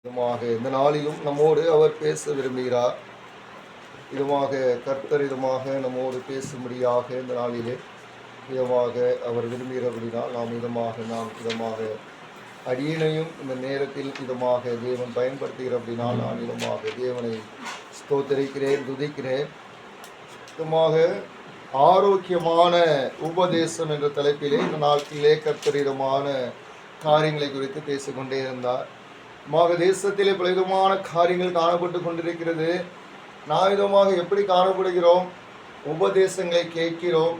இதுமாக இந்த நாளிலும் நம்மோடு அவர் பேச விரும்புகிறார். இதுமாக கர்த்தர் இதுமாக நம்மோடு பேசும்படியாக இந்த நாளிலே இதமாக அவர் விரும்புகிறபடினால் நாம் இதமாக அடியினையும் இந்த நேரத்தில் இதமாக தேவன் பயன்படுத்துகிறபடினால் நான் இதமாக தேவனை ஸ்தோத்தரிக்கிறேன், துதிக்கிறேன். இதமாக ஆரோக்கியமான உபதேசம் என்ற தலைப்பிலே இந்த நாட்களிலே கர்த்தர் இதமான காரியங்களை குறித்து பேசிக்கொண்டே இருந்தார். தேசத்திலே பலவிதமான காரியங்கள் காணப்பட்டு கொண்டிருக்கிறது. நாம் விதமாக எப்படி காணப்படுகிறோம்? உபதேசங்களை கேட்கிறோம்,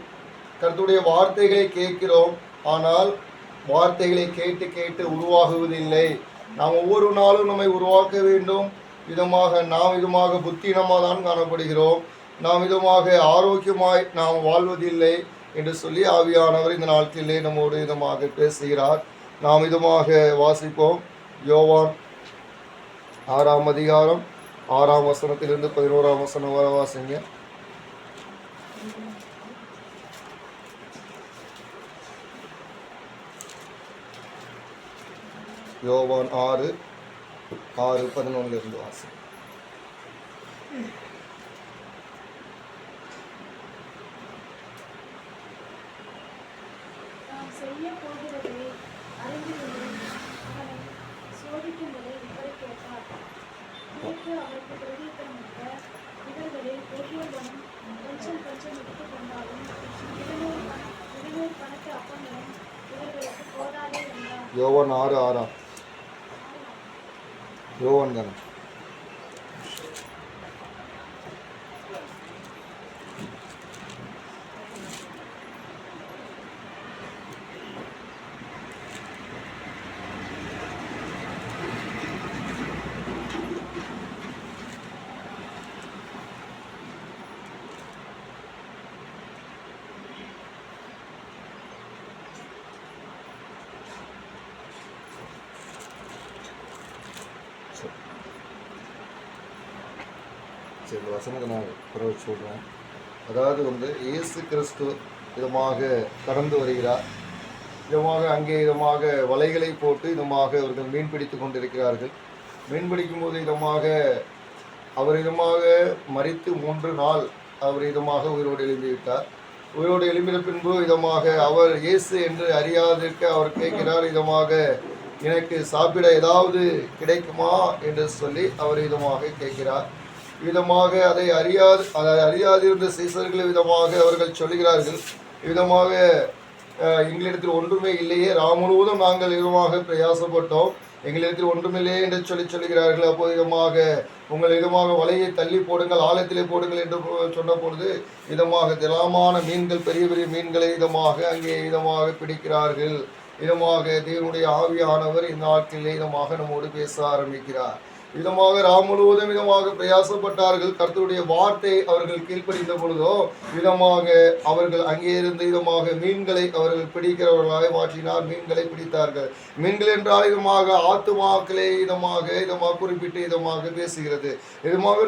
கர்த்தருடைய வார்த்தைகளை கேட்கிறோம். ஆனால் வார்த்தைகளை கேட்டு கேட்டு உருவாகுவதில்லை. நாம் ஒவ்வொரு நாளும் நம்மை உருவாக்க வேண்டும். நாம் விதமாக புத்தினமாக தான் காணப்படுகிறோம். நாம் விதமாக ஆரோக்கியமாய் நாம் வாழ்வதில்லை என்று சொல்லி ஆவியானவர் இந்த நாட்களிலே நம்மோடு விதமாக பேசுகிறார். நாம் விதமாக வாசிப்போம். யோவான் 6ஆம் அதிகாரம் 6ஆம் வசனத்திலிருந்து 11ஆம் வசனம் வரை வாசிங்க. யோவான் 6:11 வாசிங்க. யோவான் 6:6 யோவான் தானே? இந்த வசனத்தை நான் பிறகு சொல்கிறேன். அதாவது இயேசு கிறிஸ்து இதமாக கடந்து வருகிறார். இதமாக அங்கே இதமாக வலைகளை போட்டு இதமாக அவர்கள் மீன் பிடித்து கொண்டிருக்கிறார்கள். மீன் பிடிக்கும் போது இதமாக அவர் இதமாக மரித்து 3 நாள் அவர் இதமாக உயிரோடு எழும்பிவிட்டார். உயிரோடு எழும்பின பின்பு இதமாக அவர் இயேசு என்று அறியாதிருக்க அவர் கேட்கிறார். இதமாக எனக்கு சாப்பிட ஏதாவது கிடைக்குமா என்று சொல்லி அவர் இதமாக கேட்கிறார். விதமாக அதை அறியாதிருந்த சீசர்கள் விதமாக அவர்கள் சொல்லுகிறார்கள். விதமாக எங்களிடத்தில் ஒன்றுமே இல்லையே, முழுவதும் நாங்கள் விதமாக பிரயாசப்பட்டோம், எங்களிடத்தில் ஒன்றுமில்லையே என்று சொல்லுகிறார்கள். அப்போது விதமாக உங்கள் விதமாக வலையை தள்ளி போடுங்கள், ஆழத்திலே போடுங்கள் என்று சொன்ன பொழுது விதமாக திடமான மீன்கள், பெரிய பெரிய மீன்களை விதமாக அங்கே விதமாக பிடிக்கிறார்கள். விதமாக தேவனுடைய ஆவியானவர் இந்த நாட்களிலே விதமாக நம்மோடு பேச ஆரம்பிக்கிறார். விதமாக முழுவதும் விதமாக பிரயாசப்பட்டார்கள். கர்த்தருடைய வார்த்தை அவர்கள் கீழ்ப்படிந்த பொழுதோ விதமாக அவர்கள் அங்கே இருந்து விதமாக மீன்களை அவர்கள் பிடிக்கிறவர்களாக மாற்றினார். மீன்களை பிடித்தார்கள். மீன்கள் என்றால் விதமாக ஆத்துமாக்களை இதமாக குறிப்பிட்டு இதமாக பேசுகிறது. விதமாக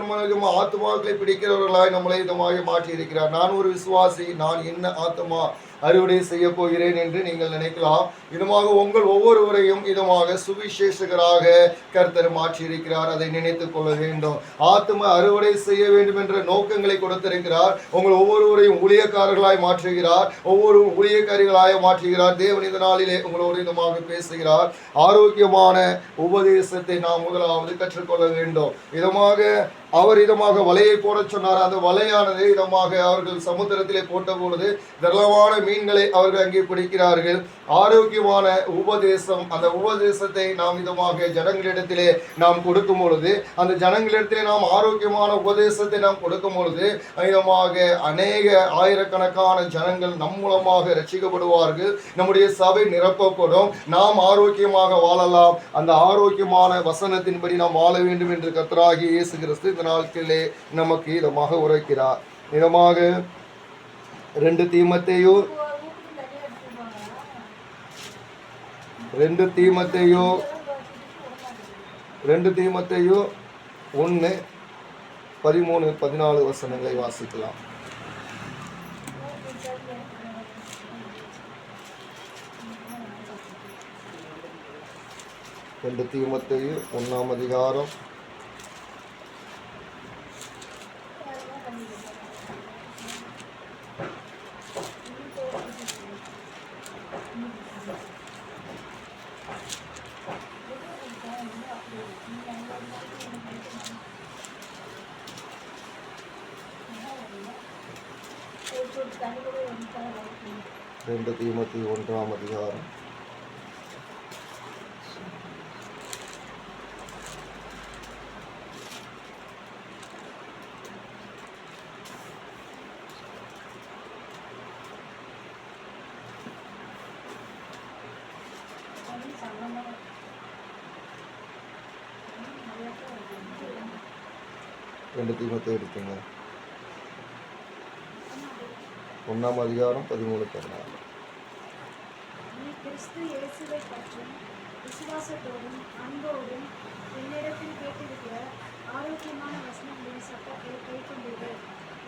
ஆத்துமாக்களை பிடிக்கிறவர்களாய் நம்மளை இதமாக மாற்றி இருக்கிறார். நான் ஒரு விசுவாசி, நான் என்ன ஆத்துமா அறுவடை செய்ய போகிறேன் என்று நீங்கள் நினைக்கலாம். இதுமாக உங்கள் ஒவ்வொருவரையும் இதமாக சுவிசேஷகராக கர்த்தர் மாற்றியிருக்கிறார். அதை நினைத்துக் கொள்ள வேண்டும். ஆத்தும அறுவடை செய்ய வேண்டும் என்ற நோக்கங்களை கொடுத்திருக்கிறார். உங்கள் ஒவ்வொருவரையும் ஊழியக்காரர்களாய் மாற்றுகிறார், ஒவ்வொரு ஊழியக்காரிகளாய் மாற்றுகிறார். தேவன் இந்த நாளிலே உங்களோடு இதமாக பேசுகிறார். ஆரோக்கியமான உபதேசத்தை நாம் முதலாவது கற்றுக்கொள்ள வேண்டும். இதமாக அவர் இதமாக வலையை போட சொன்னார். அந்த வலையானது இதமாக அவர்கள் சமுத்திரத்திலே போட்ட பொழுது திரளமான மீன்களை அவர்கள் அங்கே பிடிக்கிறார்கள். ஆரோக்கியமான உபதேசம், அந்த உபதேசத்தை நாம் இதமாக ஜனங்களிடத்திலே நாம் கொடுக்கும் பொழுது, அந்த ஜனங்களிடத்திலே நாம் ஆரோக்கியமான உபதேசத்தை நாம் கொடுக்கும் பொழுது இதமாக அநேக ஆயிரக்கணக்கான ஜனங்கள் நம் மூலமாக ரட்சிக்கப்படுவார்கள். நம்முடைய சபை நிரப்பப்படும். நாம் ஆரோக்கியமாக வாழலாம். அந்த ஆரோக்கியமான வசனத்தின்படி நாம் வாழ வேண்டும் என்று கர்த்தராகிய இயேசு கிறிஸ்து நாட்களிலே நமக்கு இதமாக உரைக்கிறார். இதமாக 2 தீமோத்தேயு 1:13-14 வசனங்களை வாசிக்கலாம். 2 தீமோத்தேயு 1 அதிகாரம் 2 தீமோத்தேயு 1 அதிகாரம் 2 தீமோத்தேயு எடுத்துங்க 1 அதிகாரம் 13-14. நீ கிறிஸ்து இயேசுவை பற்றும் விசுவாசத்தோடும் அன்போடும் என்னிடத்தில் கேட்டிருக்கிற ஆரோக்கியமான வசனங்களின் சட்டத்தை கைக்கொண்டீர்கள்.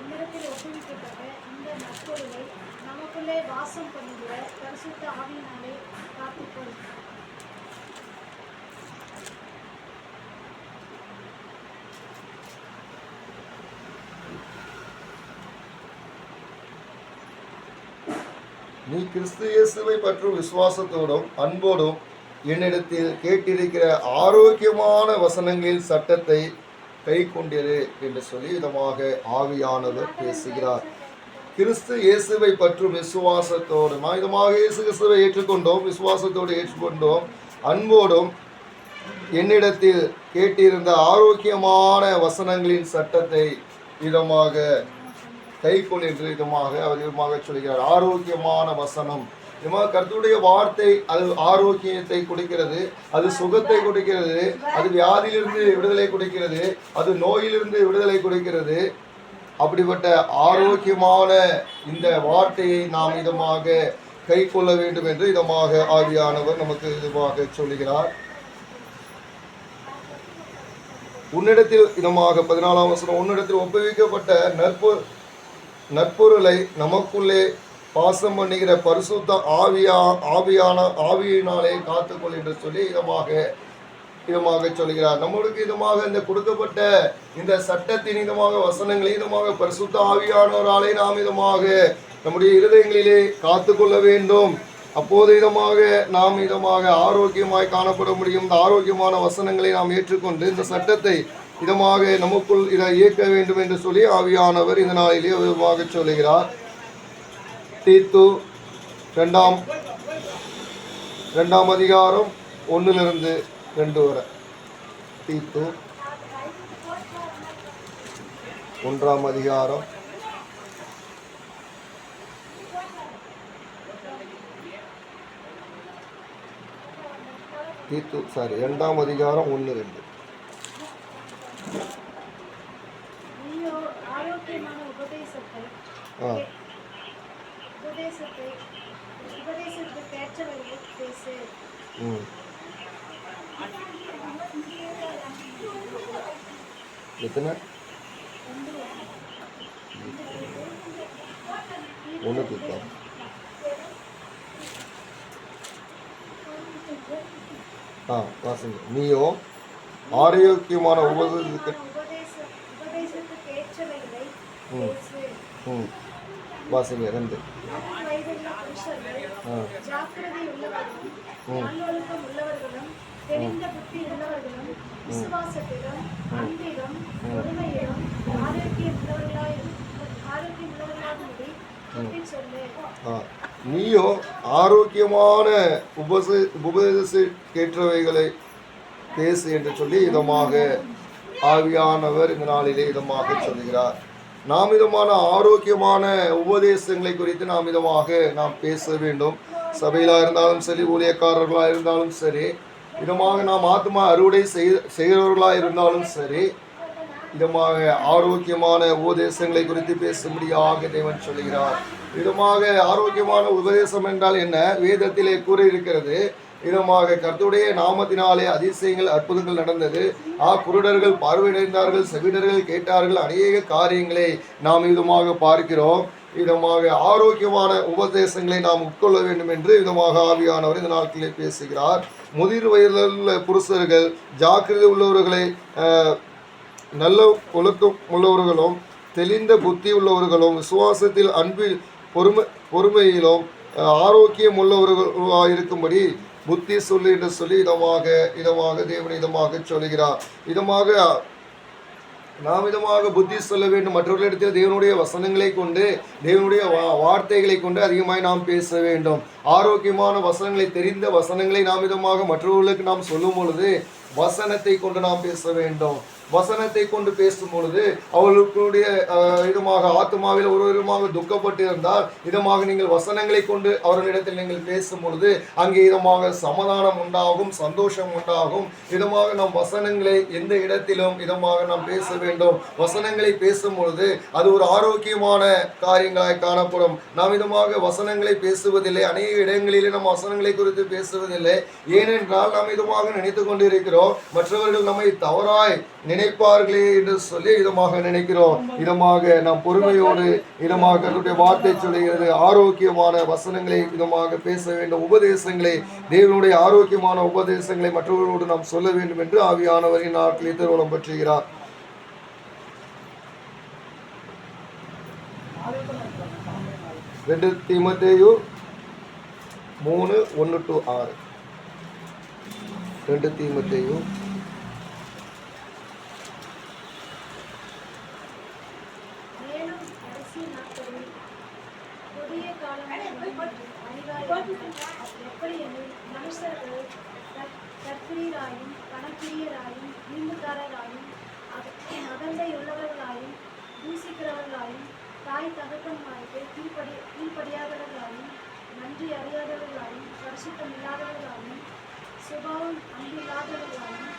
உன்னிடத்தில் ஒப்புவிக்கப்பட்ட இந்த நற்பொருளை நமக்குள்ளே வாசம் பண்ணுகிற பரிசுத்த ஆவியினாலே காத்துக்கொள். நீ கிறிஸ்து இயேசுவை பற்றும் விசுவாசத்தோடும் அன்போடும் என்னிடத்தில் கேட்டிருக்கிற ஆரோக்கியமான வசனங்களின் சட்டத்தை கை கொண்டிரு என்று சொல்லி விதமாக ஆவியானவர் பேசுகிறார். கிறிஸ்து இயேசுவை பற்றும் விசுவாசத்தோடு இதமாக இயேசு கிறிஸ்துவை ஏற்றுக்கொண்டோம், விசுவாசத்தோடு ஏற்றுக்கொண்டோம், அன்போடும் என்னிடத்தில் கேட்டிருந்த ஆரோக்கியமான வசனங்களின் சட்டத்தை விதமாக கை கொண்டிருக்கிற விதமாக அவர் விதமாக சொல்கிறார். ஆரோக்கியமான வசனம் விதமாக கர்த்தருடைய வார்த்தை அது ஆரோக்கியத்தை கொடுக்கிறது, அது சுகத்தை கொடுக்கிறது, அது வியாதியிலிருந்து விடுதலை கொடுக்கிறது, அது நோயிலிருந்து விடுதலை கொடுக்கிறது. அப்படிப்பட்ட ஆரோக்கியமான இந்த வார்த்தையை நாம் இதமாக கை கொள்ள வேண்டும் என்று இதமாக ஆவியானவர் நமக்கு இதுவாக சொல்லுகிறார். உன்னிடத்தில் இதமாக 14ஆம் வசனம், உன்னிடத்தில் ஒப்புவிக்கப்பட்ட நற்பொருளை நமக்குள்ளே பாசம் பண்ணுகிற பரிசுத்த ஆவியினாலே காத்துக்கொள் என்று சொல்லி இதமாக சொல்கிறார். நம்மளுக்கு இதமாக இந்த கொடுக்கப்பட்ட இந்த சட்டத்தின் இதமாக வசனங்களை இதமாக பரிசுத்த ஆவியானவராலே நாம் இதமாக நம்முடைய இருதயங்களிலே காத்துக்கொள்ள வேண்டும். அப்போது நாம் ஆரோக்கியமாய் காணப்பட முடியும். இந்த ஆரோக்கியமான வசனங்களை நாம் ஏற்றுக்கொண்டு இந்த சட்டத்தை இதமாக நமக்குள் இதை இயக்க வேண்டும் என்று சொல்லி ஆவியானவர் இந்த நாளிலே விதமாக சொல்லுகிறார். தீத்து 2 அதிகாரம் 1-2 வரை. தீத்து 1 அதிகாரம் 2 அதிகாரம் 1-2. ஆரோக்கியமான உபதேசத்துக்கு ஏற்றவர்களை பேசு. எத்தனை 1 தீத்தா வாசிங்க. நீயோ ஆரோக்கியமான உபதேசத்துக்கு ஏற்றவைகளை வாசிங்க 2. ஜாக்கிரதை உள்ளவர்களும் நல்லொழுக்கம் உள்ளவர்களும் தெளிந்த புத்தி உள்ளவர்களும் விசுவாசத்திலும் அன்பிலும் பொறுமையிலும் ஆரோக்கியம் உள்ளவர்களாகும்படி சொல்லு. நீயோ ஆரோக்கியமான உபதேசக்கேற்றவைகளை பேசு என்று சொல்லி இதமாக ஆவியானவர் இந்த நாளிலே இதமாக சொல்கிறார். நாம் இதமான ஆரோக்கியமான உபதேசங்களை குறித்து நாம் பேச வேண்டும். சபையிலாக இருந்தாலும் சரி, ஊழியக்காரர்களாக இருந்தாலும் சரி, இதமாக நாம் ஆத்மா அறுவடை செய்கிறவர்களாக இருந்தாலும் சரி, இதமாக ஆரோக்கியமான உபதேசங்களை குறித்து பேசும்படியாக தேவன் சொல்கிறார். இதமாக ஆரோக்கியமான உபதேசம் என்றால் என்ன? வேதத்திலே கூறியிருக்கிறது. இதமாக கர்த்தருடைய நாமத்தினாலே அதிசயங்கள் அற்புதங்கள் நடந்தது. குருடர்கள் பார்வையடைந்தார்கள், செவிடர்கள் கேட்டார்கள், அநேக காரியங்களை நாம் இதுமாக பார்க்கிறோம். இதமாக ஆரோக்கியமான உபதேசங்களை நாம் உட்கொள்ள வேண்டும் என்று விதமாக ஆவியானவர் இந்த நாட்களிலே பேசுகிறார். முதிர் வயதில் புருஷர்கள் ஜாக்கிரதை உள்ளவர்களை, நல்ல ஒழுக்கம் உள்ளவர்களும் தெளிந்த புத்தி உள்ளவர்களும் விசுவாசத்தில் அன்பில் பொறுமையிலும் ஆரோக்கியம் உள்ளவர்களாக இருக்கும்படி புத்தி சொல்லு என்று சொல்லி இதமாக தேவன் இதமாக சொல்கிறார். நாம் இதமாக புத்தி சொல்ல வேண்டும். மற்றவர்களிடத்தில் தேவனுடைய வசனங்களை கொண்டு, தேவனுடைய வார்த்தைகளை கொண்டு அதிகமாய் நாம் பேச வேண்டும். ஆரோக்கியமான வசனங்களை, தெரிந்த வசனங்களை நாம் இதமாக மற்றவர்களுக்கு நாம் சொல்லும் பொழுது வசனத்தை கொண்டு நாம் பேச வேண்டும். வசனத்தை கொண்டு பேசும் பொழுது அவர்களுடைய இதமாக ஆத்மாவில் ஒரு விதமாக துக்கப்பட்டிருந்தால் இதமாக நீங்கள் வசனங்களை கொண்டு அவர்களிடத்தில் நீங்கள் பேசும் பொழுது அங்கே இதமாக சமாதானம் உண்டாகும், சந்தோஷம் உண்டாகும். இதமாக நாம் வசனங்களை எந்த இடத்திலும் இதமாக நாம் பேச வேண்டும். வசனங்களை பேசும் பொழுது அது ஒரு ஆரோக்கியமான காரியங்களாய் காணப்படும். நாம் இதமாக வசனங்களை பேசுவதில்லை. அநேக இடங்களிலே நாம் வசனங்களை குறித்து பேசுவதில்லை. ஏனென்றால் நாம் இதமாக நினைத்து கொண்டிருக்கிறோம் மற்றவர்கள் நம்மை தவறாய் நினைப்பார்களே என்று சொல்லி இதமாக நினைக்கிறோம். இதமாக நாம் பொறுமையோடு இதமாக கர்த்தருடைய வார்த்தை சொல்லுகிறது. ஆரோக்கியமான வசனங்களை இதமாக பேச வேண்டும். உபதேசங்களை, தேவனுடைய ஆரோக்கியமான உபதேசங்களை மற்றவர்களோடு நாம் சொல்ல வேண்டும் என்று ஆவியானவரின் நாட்களில் திருவுளம் பற்றுகிறார். 2 தீமோத்தேயு 3:1-6. 2 தீமோத்தேயு மனுஷர்கள் தற்பிரியராயும் பணப்பிரியராயும் வீம்புக்காரராயும் அகந்தை உள்ளவர்களாயும் தூசிக்கிறவர்களாயும் தாய் தகப்பன்மாருக்கு கீழ்ப்படியாதவர்களாயும் நன்றி அறியாதவர்களாயும் பரிசுத்தம் இல்லாதவர்களாயும் சுபாவம் அன்பில்லாதவர்களாயும்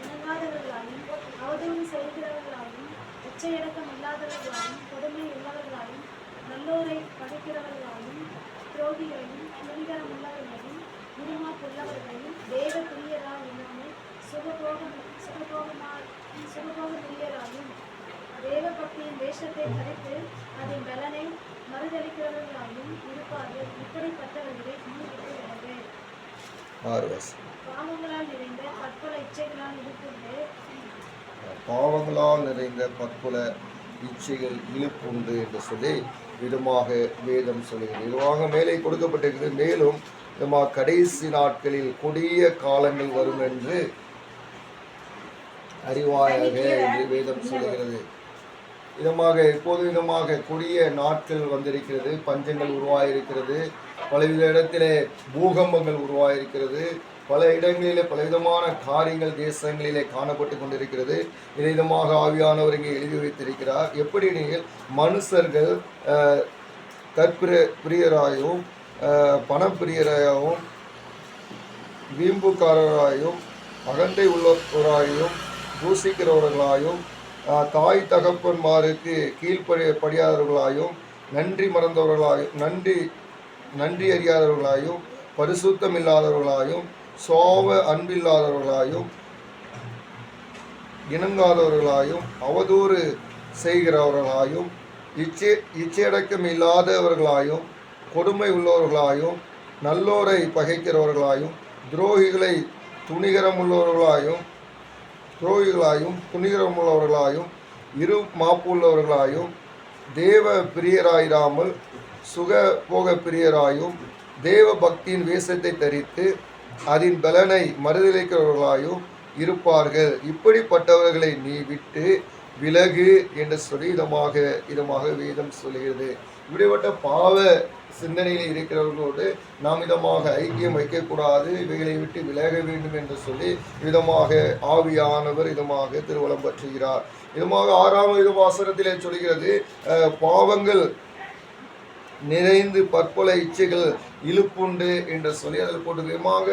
இணங்காதவர்களாயும் அவதூறு செய்கிறவர்களாயும் எச்சையடக்கம் இல்லாதவர்களாயும் கொடுமை உள்ளவர்களாயும் நல்லோரை பகைக்கிறவர்களாயும் துரோகிகளையும் துணிகரம் உள்ளவர்களையும் இருமாப்புள்ளவர்களையும் தேவ பிரியராய் இல்லாமல் சுகபோக பிரியராயும் தேவ பக்தியின் வேஷத்தை தரித்து அதன் பலனை மறுதளிக்கிறவர்களாயும் இருப்பார்கள். இப்படிப்பட்டவர்களை முன்னிறுத்துகிறது. பாவங்களால் நிறைந்த பற்பல இச்சைகளால் இழுப்புண்டு இழுப்புண்டு என்று சொல்லி விதமாக வேதம் சொல்லுகிறது. இதுவாக மேலே கொடுக்கப்பட்டிருக்கிறது. மேலும் இதமாக கடைசி நாட்களில் கொடிய காலங்கள் வரும் என்று அறிவாயாக என்று வேதம் சொல்லுகிறது. இப்போது கொடிய நாட்கள் வந்திருக்கிறது. பஞ்சங்கள் உருவாயிருக்கிறது. பலவித இடத்திலே பூகம்பங்கள் உருவாயிருக்கிறது. பல இடங்களிலே பலவிதமான காரியங்கள் தேசங்களிலே காணப்பட்டு கொண்டிருக்கிறது. விதமாக ஆவியானவர் இங்கே எழுதி வைத்திருக்கிறார். எப்படி நீங்கள் மனுஷர்கள் பிரியராயும் பணப்பிரியராயும் வீம்புக்காரராயும் அகந்தை உள்ளவராயும் தூசிக்கிறவர்களாயும் தாய் தகப்பன்மாருக்கு கீழ்ப்படியாதவர்களாயும் நன்றி மறந்தவர்களாயும் நன்றி அறியாதவர்களாயும் பரிசுத்தம் இல்லாதவர்களாயும் சோப அன்பில்லாதவர்களாயும் இணங்காதவர்களாயும் அவதூறு செய்கிறவர்களாயும் இச்சையடக்கம் இல்லாதவர்களாயும் கொடுமை உள்ளவர்களாயும் நல்லோரை பகைக்கிறவர்களாயும் துரோகிகளாயும் துணிகரமுள்ளவர்களாயும் இரு மாப்புள்ளவர்களாயும் தேவ பிரியராயிராமல் சுகபோக பிரியராயும் தேவ பக்தியின் வேஷத்தை தரித்து அதன் பலனை மறுதளிக்கிறவர்களாயும் இருப்பார்கள். இப்படிப்பட்டவர்களை நீ விட்டு விலகு என்று சொல்லி இதமாக வேதம் சொல்கிறது. இப்படிப்பட்ட பாவ சிந்தனையில் இருக்கிறவர்களோடு நாம் இதமாக ஐக்கியம் வைக்கக்கூடாது, இவைகளை விட்டு விலக வேண்டும் என்று சொல்லி விதமாக ஆவியானவர் இதமாக திருவலம் பற்றுகிறார். இதமாக 6ஆம் வசனத்திலே சொல்கிறது, பாவங்கள் நிறைந்து பற்பல இச்சைகள் இழுப்புண்டு என்று சொல்லி அதில் போட்டு விதமாக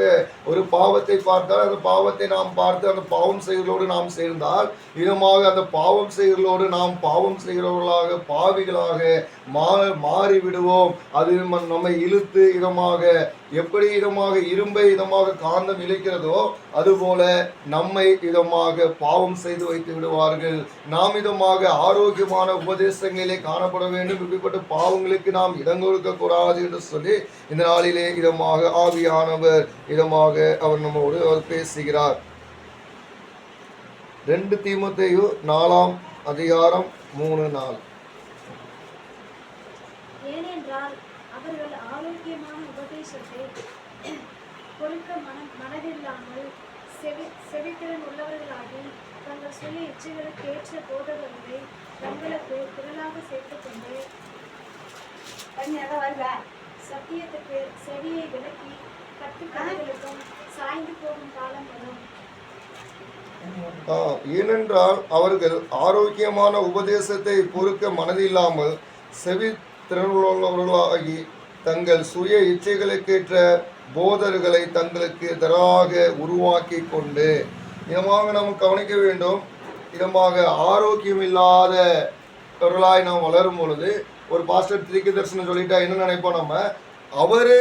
ஒரு பாவத்தை பார்த்தால் அந்த பாவத்தை நாம் பார்த்து அந்த பாவம் செய்கிறோடு நாம் சேர்ந்தால் இதமாக அந்த பாவம் செய்கிறோடு நாம் பாவம் செய்கிறவர்களாக பாவிகளாக மாறிவிடுவோம். அது நம்மை இழுத்து இதமாக எப்படி இதமாக இரும்பை இதமாக காந்தம் இழைக்கிறதோ அதுபோல நம்மை இதமாக பாவம் செய்து வைத்து விடுவார்கள். நாம் இதமாக ஆரோக்கியமான உபதேசங்களிலே காணப்பட வேண்டும். இப்படிப்பட்ட பாவங்களுக்கு நாம் இடம் கொடுக்க கூடாது என்று சொல்லி இந்த நாளிலே இதமாக ஆவியானவர் இதமாக அவர் நம்மோடு அவர் பேசுகிறார். 2 தீமோத்தேயு 4:3-4. ஏனென்றால் அவர்கள் ஆரோக்கியமான உபதேசத்தை பொறுக்க மனதில்லாமல் செவித்திறன் உள்ளவர்களாகி தங்கள் சுய இச்சைகளுக்கு ஏற்ற போதகர்களை தங்களுக்கு திரளாக சேர்த்துக் கொண்டு சத்தியத்துக்கு செவியை விலக்கி கட்டுக்கதைகளுக்கும் சாய்ந்து போகும் காலம் வரும். ஏனென்றால் அவர்கள் ஆரோக்கியமான உபதேசத்தை பொறுக்க மனதில்லாமல் செவி திறனுள்ளவர்களாகி தங்கள் சுய இச்சைகளுக்கேற்ற போதர்களை தங்களுக்கு தராக உருவாக்கி கொண்டு இதமாக நாம் கவனிக்க வேண்டும். இதமாக ஆரோக்கியம் இல்லாதவர்களாய் நாம் வளரும் பொழுது ஒரு பாஸ்டர் தீர்க்க தரிசனம் சொல்லிட்டா என்ன நினைப்போம், நம்ம அவரு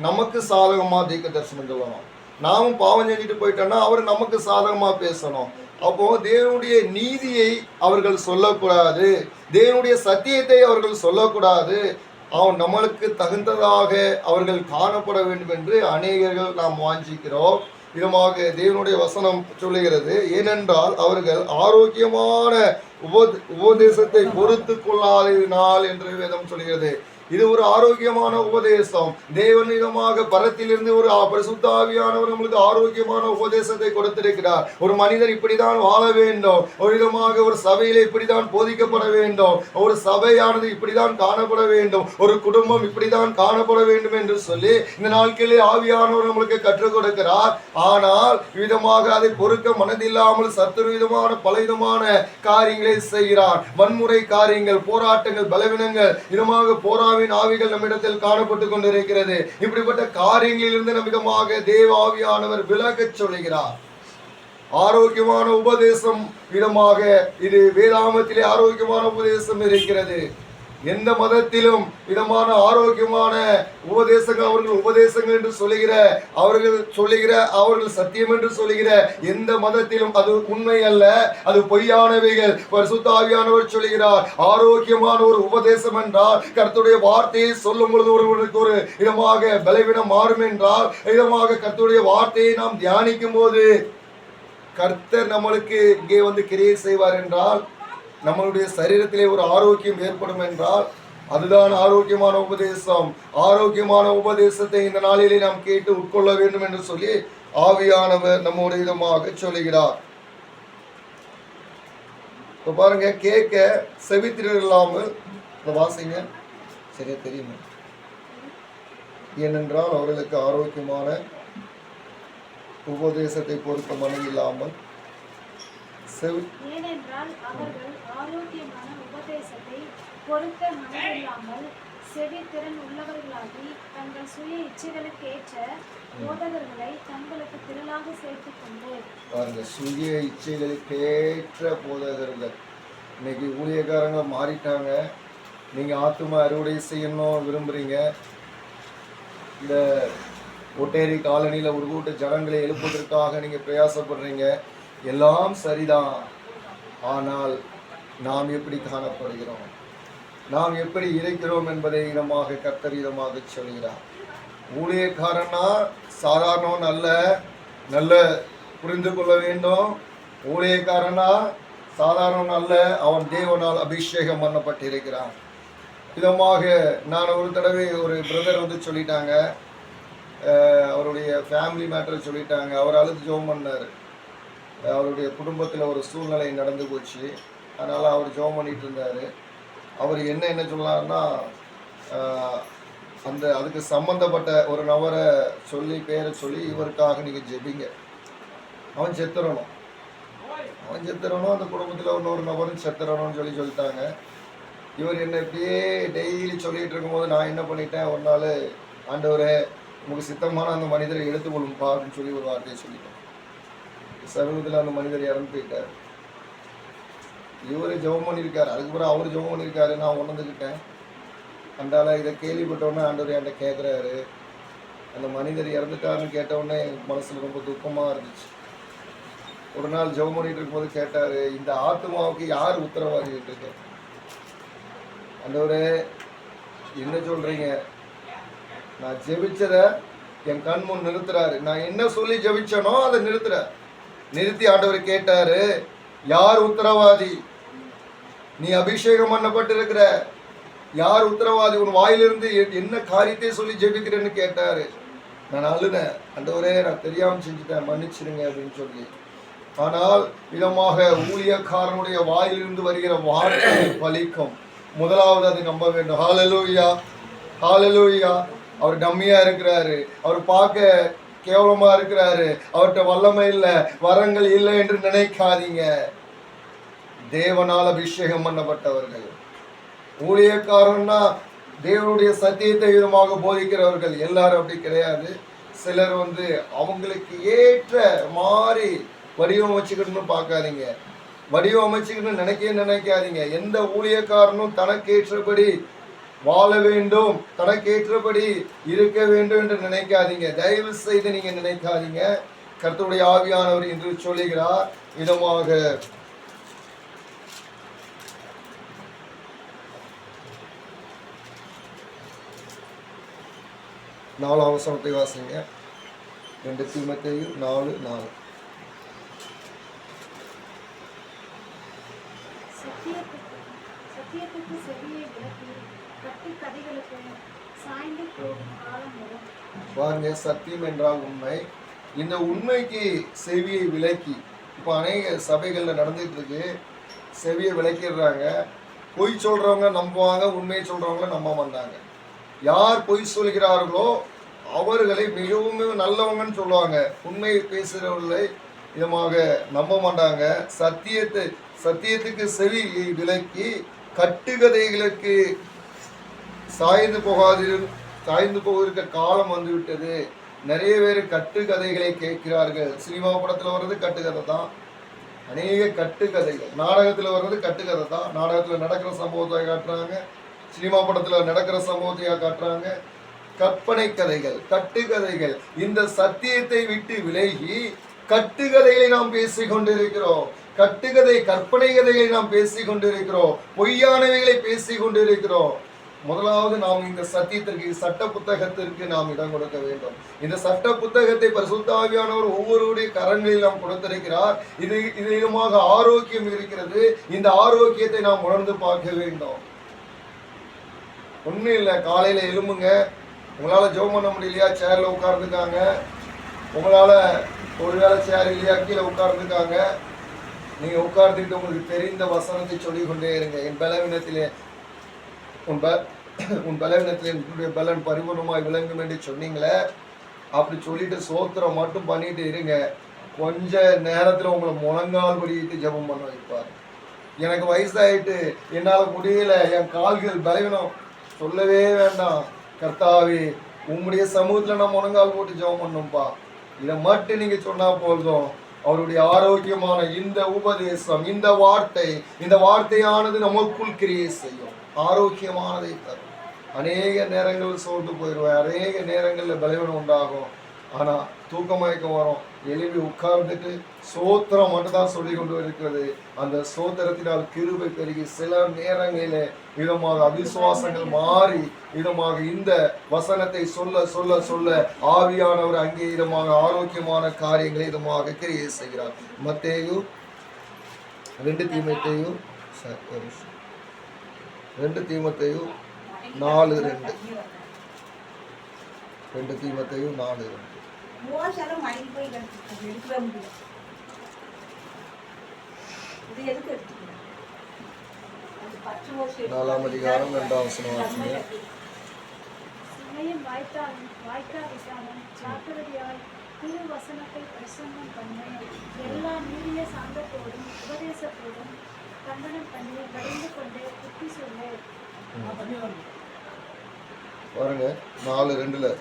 நமக்கு சாதகமா தீர்க்க தரிசனம் சொல்லணும், நாமும் பாவம் செஞ்சுட்டு போயிட்டோம்னா அவர் நமக்கு சாதகமா பேசணும். அப்போ தேவனுடைய நீதியை அவர்கள் சொல்லக்கூடாது, தேவனுடைய சத்தியத்தை அவர்கள் சொல்லக்கூடாது, அவன் நம்மளுக்கு தகுந்ததாக அவர்கள் காணப்பட வேண்டும் என்று அநேகர்கள் நாம் வாஞ்சிக்கிறோம். விதமாக தேவனுடைய வசனம் சொல்லுகிறது. ஏனென்றால் அவர்கள் ஆரோக்கியமான உபதேசத்தை பொறுத்து கொள்ளாததினால் என்று வேதம் சொல்கிறது. இது ஒரு ஆரோக்கியமான உபதேசம். தேவன் விதமாக பரத்திலிருந்து ஒரு பரிசுத்த ஆவியானவர் நம்மளுக்கு ஆரோக்கியமான உபதேசத்தை கொடுத்திருக்கிறார். ஒரு மனிதர் இப்படிதான் வாழ வேண்டும், ஒரு விதமாக ஒரு சபையில இப்படிதான் போதிக்கப்பட வேண்டும், ஒரு சபையானது இப்படிதான் காணப்பட வேண்டும், ஒரு குடும்பம் இப்படிதான் காணப்பட வேண்டும் என்று சொல்லி இந்த நாட்களிலே ஆவியானவர் நம்மளுக்கு கற்றுக் கொடுக்கிறார். ஆனால் விதமாக அதை பொறுக்க மனதில்லாமல் சத்துரு விதமான பலவிதமான காரியங்களை செய்கிறார். வன்முறை காரியங்கள், போராட்டங்கள், பலவீனங்கள், விதமாக ஆவிகள் நம்மிடத்தில் காணப்பட்டு கொண்டிருக்கிறது. இப்படிப்பட்ட காரியங்களிலிருந்து நம்மிடமாக தேவ ஆவியானவர் விலகச் சொல்லுகிறார். ஆரோக்கியமான உபதேசம் விதமாக இது வேதாமத்திலே ஆரோக்கியமான உபதேசம் இருக்கிறது. எந்த மதத்திலும் விதமான ஆரோக்கியமான உபதேசங்கள் அவர்கள் உபதேசங்கள் என்று அவர்கள் சத்தியம் என்று சொல்லுகிற எந்த மதத்திலும் அது உண்மை அல்ல, அது பொய்யானவைகள். பரிசுத்த ஆவியானவர் சொல்லுகிறார், ஆரோக்கியமான ஒரு உபதேசம் என்றால் கர்த்தருடைய வார்த்தையை சொல்லும் பொழுது ஒருவருக்கு ஒரு விதமாக பலவீனம் மாறும் என்றால், விதமாக கர்த்தருடைய வார்த்தையை நாம் தியானிக்கும் போது கர்த்தர் நம்மளுக்கு இங்கே வந்து கிரியை செய்வார் என்றால், நம்மளுடைய சரீரத்திலே ஒரு ஆரோக்கியம் ஏற்படும் என்றால் அதுதான் ஆரோக்கியமான உபதேசம். ஆரோக்கியமான உபதேசத்தை இந்த நாளிலே நாம் கேட்டு உட்கொள்ள வேண்டும் என்று சொல்லி ஆவியானவர் நம்முடைய விதமாக சொல்லுகிறார். இப்போ பாருங்க, கேட்க செவித்திரர் இல்லாமல் வாசிங்க, சரியா தெரியுமா? ஏனென்றால் அவர்களுக்கு ஆரோக்கியமான உபதேசத்தை பொறுத்த மனம் இல்லாமல் ஏனென்றால் அவர்கள் ஆரோக்கியமான உபதேசத்தை பொறுக்க மனதில்லாமல் செவித்திறன் உள்ளவர்களாகி தங்கள் சுய இச்சைகளுக்கு ஏற்ற போதகர்களை தங்களுக்கு திரளாக சேர்த்துக் கொண்டு. பாருங்க, சுய இச்சைகளுக்கு ஏற்ற போதகர்கள். இன்னைக்கு ஊழியக்காரங்க மாறிட்டாங்க. நீங்க ஆத்தும அறுவடை செய்யணும் விரும்புறீங்க, இந்த ஒட்டேரி காலனியில் ஒரு கூட்ட ஜனங்களை எழுப்புவதற்காக நீங்க பிரயாசப்படுறீங்க, எல்லாம் சரிதான். ஆனால் நாம் எப்படி காணப்படுகிறோம், நாம் எப்படி இருக்கிறோம் என்பதை இதமாக கர்த்தர் இதமாக சொல்கிறார். ஊழியக்காரனா சாதாரணவன் அல்ல, நல்ல புரிந்து கொள்ள வேண்டும். ஊழியக்காரனா சாதாரணவன் அல்ல, அவன் தேவனால் அபிஷேகம் பண்ணப்பட்டிருக்கிறான். விதமாக நான் ஒரு தடவை ஒரு பிரதர் வந்து சொல்லிட்டாங்க, அவருடைய ஃபேமிலி மேட்டரை சொல்லிட்டாங்க. அவர் அழுது ஜெபம் பண்ணார். அவருடைய குடும்பத்தில் ஒரு சூழ்நிலை நடந்து போச்சு, அதனால் அவர் ஜெபம் பண்ணிட்டு இருந்தார். அவர் என்ன சொன்னார்னா, அதுக்கு சம்மந்தப்பட்ட ஒரு நபரை சொல்லி பேரை சொல்லி இவருக்காக நீங்கள் ஜெபிங்க, அவன் செத்துறணும், அந்த குடும்பத்தில் இன்னொரு நபரும் செத்துறணும்னு சொல்லிட்டாங்க. இவர் என்ன இப்படியே டெய்லி சொல்லிகிட்டு இருக்கும்போது நான் என்ன பண்ணிட்டேன், ஒரு நாள் ஆண்டவரே உங்களுக்கு சித்தமான அந்த மனிதரை எடுத்துக்கொள்ளும்பா அப்படின்னு சொல்லி ஒரு வார்த்தையை சொல்லிட்டேன். சமீபத்தில் அந்த மனிதர் இறந்து போயிட்டார். இவர் ஜெபம் பண்ணியிருக்காரு, அதுக்கப்புறம் அவர் ஜெபம் பண்ணியிருக்காரு, நான் உணர்ந்துக்கிட்டேன். அந்தால இதை கேள்விப்பட்டோன்னே ஆண்டவர் என்கிட்ட கேட்குறாரு, அந்த மனிதர் இறந்துட்டாருன்னு கேட்டவுடனே எனக்கு மனசில் ரொம்ப துக்கமாக இருந்துச்சு. ஒரு நாள் ஜெபம் பண்ணிட்டு இருக்கும்போது கேட்டார், இந்த ஆத்மாவுக்கு யார் உத்தரவாதி இருக்கு? ஆண்டவரே என்ன சொல்கிறீங்க? நான் ஜெபிச்சதை என் கண் முன் நிறுத்துறாரு. நான் என்ன சொல்லி ஜெபிச்சனோ அதை நிறுத்தி ஆண்டவர் கேட்டாரு, யார் உத்தரவாதி? நீ அபிஷேகம் பண்ணப்பட்டிருக்கிற, யார் உத்தரவாதி? உன் வாயிலிருந்து என்ன காரியத்தை சொல்லி ஜெபிக்கிறேன்னு கேட்டாரு. நான் அழுனேன், ஆண்டவரே நான் தெரியாமல் செஞ்சுட்டேன், மன்னிச்சிருங்க அப்படின்னு சொல்லி. ஆனால் விதமாக ஊழியக்காரனுடைய வாயிலிருந்து வருகிற வார்த்தை பலிக்கும். முதலாவது அதை நம்ப வேண்டும். ஹல்லேலூயா, ஹல்லேலூயா. அவர் டம்மியா இருக்கிறாரு, அவர் பார்க்க கேவலமா இருக்கிறாரு, அவர்கிட்ட வல்லமை இல்லை, வரங்கள் இல்லை என்று நினைக்காதீங்க. தேவனால் அபிஷேகம் பண்ணப்பட்டவர்கள். ஊழியக்காரன்னா தேவனுடைய சத்தியத்தை விதமாக போதிக்கிறவர்கள். எல்லாரும் அப்படி கிடையாது. சிலர் அவங்களுக்கு ஏற்ற மாதிரி வடிவமைச்சுக்கணும்னு பார்க்காதீங்க, வடிவமைச்சுக்கணும்னு நினைக்காதீங்க. எந்த ஊழியக்காரனும் தனக்கேற்றபடி வாழ வேண்டும், தனக்கேற்றபடி இருக்க வேண்டும் என்று நினைக்காதீங்க. தயவு செய்து நீங்க நினைக்காதீங்க. கர்த்தருடைய ஆவியானவர் என்று சொல்லுகிறார் விதமாக, நாலாம் வசனத்தை வாசிங்க. 2 தீமோத்தேயு 4:4. சத்தியத்துக்கு செவியை விலக்கி கட்டு கதைகளுக்கு சாய்ந்து போகும் காலம் வரும். பாருங்க, சத்தியம் என்றால் உண்மை. இந்த உண்மைக்கு செவியை விலக்கி, இப்போ அநேக சபைகளில் நடந்துட்டு இருக்கு. செவியை விலக்கிடுறாங்க. பொய் சொல்றவங்க நம்புவாங்க, உண்மையை சொல்றவங்கள நம்ப மாட்டாங்க. யார் பொய் சொல்கிறார்களோ அவர்களை மிகவும் நல்லவங்கன்னு சொல்லுவாங்க. உண்மையை பேசுகிறவர்களை விதமாக நம்ப மாட்டாங்க. சத்தியத்துக்கு செவி விலக்கி கட்டுக்கதைகளுக்கு சாய்ந்து போகிற காலம் வந்துவிட்டது. நிறைய பேர் கட்டுக்கதைகளை கேட்கிறார்கள். சினிமா படத்தில் வர்றது கட்டுக்கதை தான், அநேக கட்டுக்கதைகள். நாடகத்தில் வர்றது கட்டுக்கதை தான். நாடகத்தில் நடக்கிற சம்பவத்தை காட்டுறாங்க, சினிமா படத்தில் நடக்கிற சம்பவத்தையா காட்டுறாங்க. கற்பனை கதைகள், கட்டுக்கதைகள். இந்த சத்தியத்தை விட்டு விலகி கட்டுக்கதைகளை நாம் பேசிக் கொண்டிருக்கிறோம். கற்பனை கதைகளை நாம் பேசிக் கொண்டிருக்கிறோம். பொய்யானவைகளை பேசிக் கொண்டிருக்கிறோம். முதலாவது நாம் இந்த சத்தியத்திற்கு, சட்ட புத்தகத்திற்கு நாம் இடம் கொடுக்க வேண்டும். இந்த சட்ட புத்தகத்தை பரிசுத்த ஆவியானவர் ஒவ்வொருடைய கரங்களில் நாம் கொடுத்திருக்கிறார். இதமாக ஆரோக்கியம் இருக்கிறது. இந்த ஆரோக்கியத்தை நாம் உணர்ந்து பார்க்க வேண்டும். ஒன்றும் இல்லை, காலையில எழும்புங்க. உங்களால ஜெபம் பண்ண முடியலையா, சேர்ல உட்கார்ந்துக்காங்க. உங்களால ஒருவேளை சேர் இல்லையா, கீழே உட்கார்ந்துக்காங்க. நீங்க உட்கார்ந்துக்கிட்டு உங்களுக்கு தெரிந்த வசனத்தை சொல்லிக் கொண்டே இருங்க. என் பலவீனத்திலே உன் பலவீனத்திலே என்னுடைய பலன் பரிபூர்ணமாய் விளங்கும் என்று சொன்னீங்களே, அப்படி சொல்லிட்டு சோத்திரம் மட்டும் பண்ணிட்டு இருங்க. கொஞ்ச நேரத்துல உங்களை முழங்கால் படிக்கிட்டு ஜெபம் பண்ண வைப்பார். எனக்கு வயசாயிட்டு என்னால் முடியல, என் கால்கள் பலவீனம், சொல்லவே வேண்டாம். கர்த்தாவே உம்முடைய சமூகத்தில் நான் முழங்கால் போட்டு ஜெபம் பண்ணும்பா, இதை மட்டும் நீங்க சொன்னா போதும். அவருடைய ஆரோக்கியமான இந்த உபதேசம், இந்த வார்த்தையானது நமக்குள் கிரியை செய்யும், ஆரோக்கியமானதை தரும். அநேக நேரங்கள் சோர்ந்து போயிடுவேன், அநேக நேரங்களில் பலவீனம் உண்டாகும். ஆனால் தூக்கமயக்கம் வரும். எழுப்பி உட்கார்ந்துட்டு சோத்திரம் மட்டும் தான் சொல்லி கொண்டு இருக்கிறது. அந்த சோத்திரத்தினால் கிருபை பெருகி சில நேரங்களிலே விதமாக அவிசுவாசங்கள் மாறி விதமாக இந்த வசனத்தை சொல்ல சொல்ல சொல்ல ஆவியானவர் அங்கே விதமாக ஆரோக்கியமான காரியங்களை விதமாக கிரியை செய்கிறார். மத்தேயு 2 தீமோத்தேயு 4:2. 2 தீமோத்தேயு 4:2. 4ஆம் அதிகாரம் 2ஆம் வசனம். சமயம் வாய்க்காவிட்டாலும் ஜாக்கிரதையாய் திரு வசனத்தை பிரசங்கம் பண்ண எல்லா நீடிய சாந்தத்தோடும் உபதேசத்தோடும் கண்டனம் பண்ணி கடிந்து கொண்டு புத்தி சொல்லு. பாருங்க, 4:2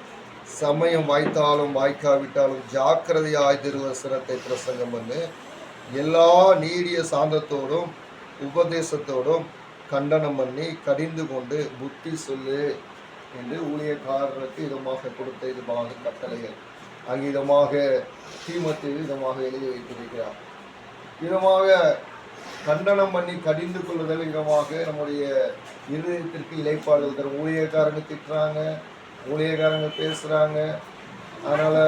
சமயம் வாய்த்தாலும் வாய்க்காவிட்டாலும் ஜாக்கிரதையாய் திருவசனத்தை பிரசங்கம் பண்ணு, எல்லா நீடிய சாந்தத்தோடும் உபதேசத்தோடும் கண்டனம் பண்ணி கடிந்து கொண்டு புத்தி சொல்லு. என்று ஊழியக்காரருக்கு இதமாக கொடுத்த இதமாக கட்டளைகள் அங்கீதமாக தீமோத்தேயு இதமாக எழுதி வைத்திருக்கிறார். இதமாக கண்டனம் பண்ணி கடிந்து கொள்ளுதல் விதமாக நம்முடைய இருதயத்திற்கு இலைப்பாடுதல் தரும். ஊழியக்காரங்க திட்டுறாங்க, ஊழியக்காரங்க பேசுகிறாங்க, அதனால்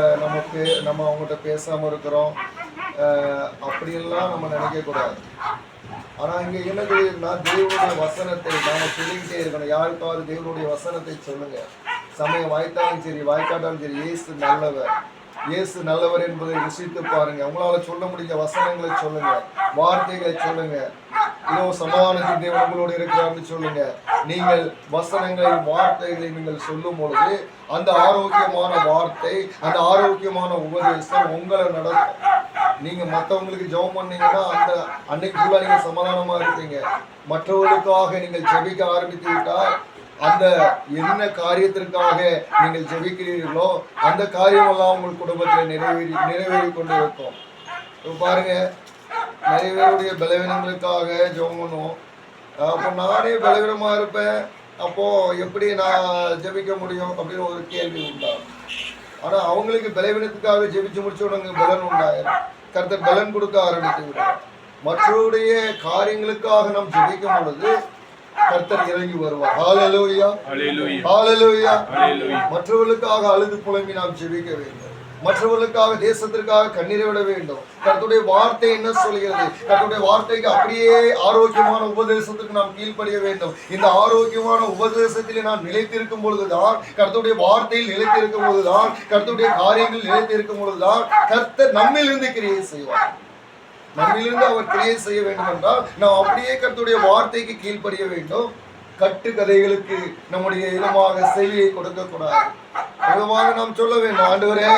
நம்ம அவங்ககிட்ட பேசாமல் இருக்கிறோம், அப்படியெல்லாம் நம்ம நினைக்கக்கூடாது. ஆனால் இங்கே என்ன தெரியுதுன்னா, தேவனுடைய வசனத்தை நாம் சொல்லிக்கிட்டே இருக்கணும். யாருக்காவது தேவனுடைய வசனத்தை சொல்லுங்க. சமயம் வாய்த்தாலும் சரி வாய்க்காட்டாலும் சரி, இயேசு நல்லவர், இயேசு நல்லவர் என்பதை ருசித்து பாருங்க. உங்களால சொல்ல முடிஞ்ச வசனங்களை சொல்லுங்க, வார்த்தைகளை சொல்லுங்க. இதோ சமாதானத்தின் தேவன் உங்களோடு இருக்கிறார்னு சொல்லுங்க. நீங்கள் வசனங்களை வார்த்தைகளை நீங்கள் சொல்லும் பொழுது அந்த ஆரோக்கியமான வார்த்தை, அந்த ஆரோக்கியமான உபதேசம் உங்களை நடக்கும். நீங்க மற்றவங்களுக்கு ஜெபம் பண்ணீங்கன்னா அந்த அன்னைக்கு ஃபுல்லா நீங்க சமாதானமா இருப்பீங்க. மற்றவர்களுக்காக நீங்கள் ஜெபிக்க ஆரம்பித்து விட்டால் அந்த என்ன காரியத்திற்காக நீங்கள் ஜெபிக்கிறீர்களோ அந்த காரியம் எல்லாம் உங்கள் குடும்பத்தில் நிறைவேறி கொண்டு இருக்கும். பாருங்க, நிறைய பேருடைய பலவீனங்களுக்காக ஜெபம் பண்ணுவோம். அப்போ நானே பலவீனமா இருப்பேன், அப்போ எப்படி நான் ஜெபிக்க முடியும் அப்படின்னு ஒரு கேள்வி உண்டாகும். ஆனா அவங்களுக்கு பலவீனத்துக்காக ஜெபிச்சு முடிச்சவனுங்க பலன் உண்டாயிரும். கர்த்தர் பலன் கொடுக்க ஆரம்பித்து விடுவார். மற்றவருடைய காரியங்களுக்காக நாம் ஜெபிக்கும் பொழுது கர்த்தர் இறங்கி வருவார். ஹல்லேலூயா, ஹல்லேலூயா. மற்றவர்களுக்காக அழுது புலம்பி நாம் ஜெபிக்க வேண்டும். மற்றவர்களுக்காக, தேசத்திற்காக கண்ணீரை விட வேண்டும். கர்த்தருடைய வார்த்தை என்ன சொல்கிறது? கர்த்தருடைய வார்த்தைக்கு அப்படியே ஆரோக்கியமான உபதேசத்துக்கு நாம் கீழ்ப்படிய வேண்டும். இந்த ஆரோக்கியமான உபதேசத்திலே நாம் நிலைத்திருக்கும் பொழுதுதான், கர்த்தருடைய வார்த்தையில் நிலைத்திருக்கும் பொழுதுதான், கர்த்தருடைய காரியங்கள் நிலைத்திருக்கும் பொழுதுதான் கர்த்தர் நம்மிலிருந்து கிரியை செய்வார். நம்மிலிருந்து அவர் கிரியை செய்ய வேண்டும் என்றால் நாம் அப்படியே கர்த்தருடைய வார்த்தைக்கு கீழ்ப்படிய வேண்டும். கட்டு கதைகளுக்கு நம்முடைய இதமாக செய்தியை கொடுக்க கூடாது. விதமாக நாம் சொல்ல வேண்டும், ஆண்டவரே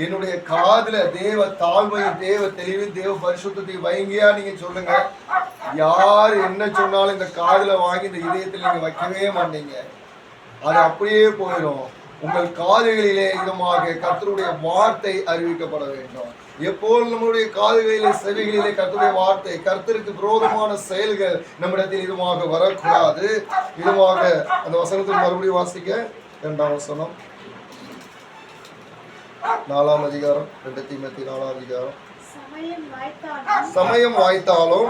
என்னுடைய காதுல தேவ தாழ்மையும் தேவ தெளிவும் தேவ பரிசுத்தத்தை வைங்கியா நீங்க சொல்லுங்க. யார் என்ன சொன்னாலும் இந்த காதுல வாங்கி இந்த இதயத்தில் நீங்க வைக்கவே மாட்டீங்க, அது அப்படியே போயிடும். உங்கள் காதுகளிலே இதமாக கர்த்தருடைய வார்த்தை அறிவிக்கப்பட வேண்டும். எப்போது நம்முடைய காதுகளிலே செவிகளிலே கர்த்தருடைய வார்த்தை, கர்த்தருக்கு விரோதமான செயல்கள் நம்மிடத்தில் இதுமாக வரக்கூடாது. இதுமாக அந்த வசனத்தில் மறுபடியும் வாசிக்க 2ஆம் வசனம் 4ஆம் அதிகாரம் 2 தீமோத்தேயு 4ஆம் அதிகாரம். சமயம் வாய்த்தாலும்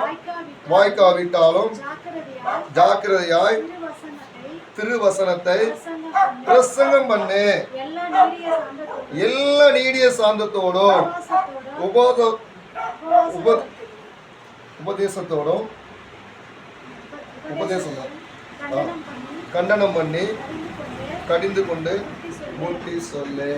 வாய்க்காவிட்டாலும் ஜாக்கிரதையாய் திருவசனத்தை பிரசங்கம் பண்ணு. எல்லா நீடிய சாந்தத்தோடும் உபதேசத்தோடும் கண்டனம் பண்ணி கடிந்து கொண்டு மூட்டி சொல்லு.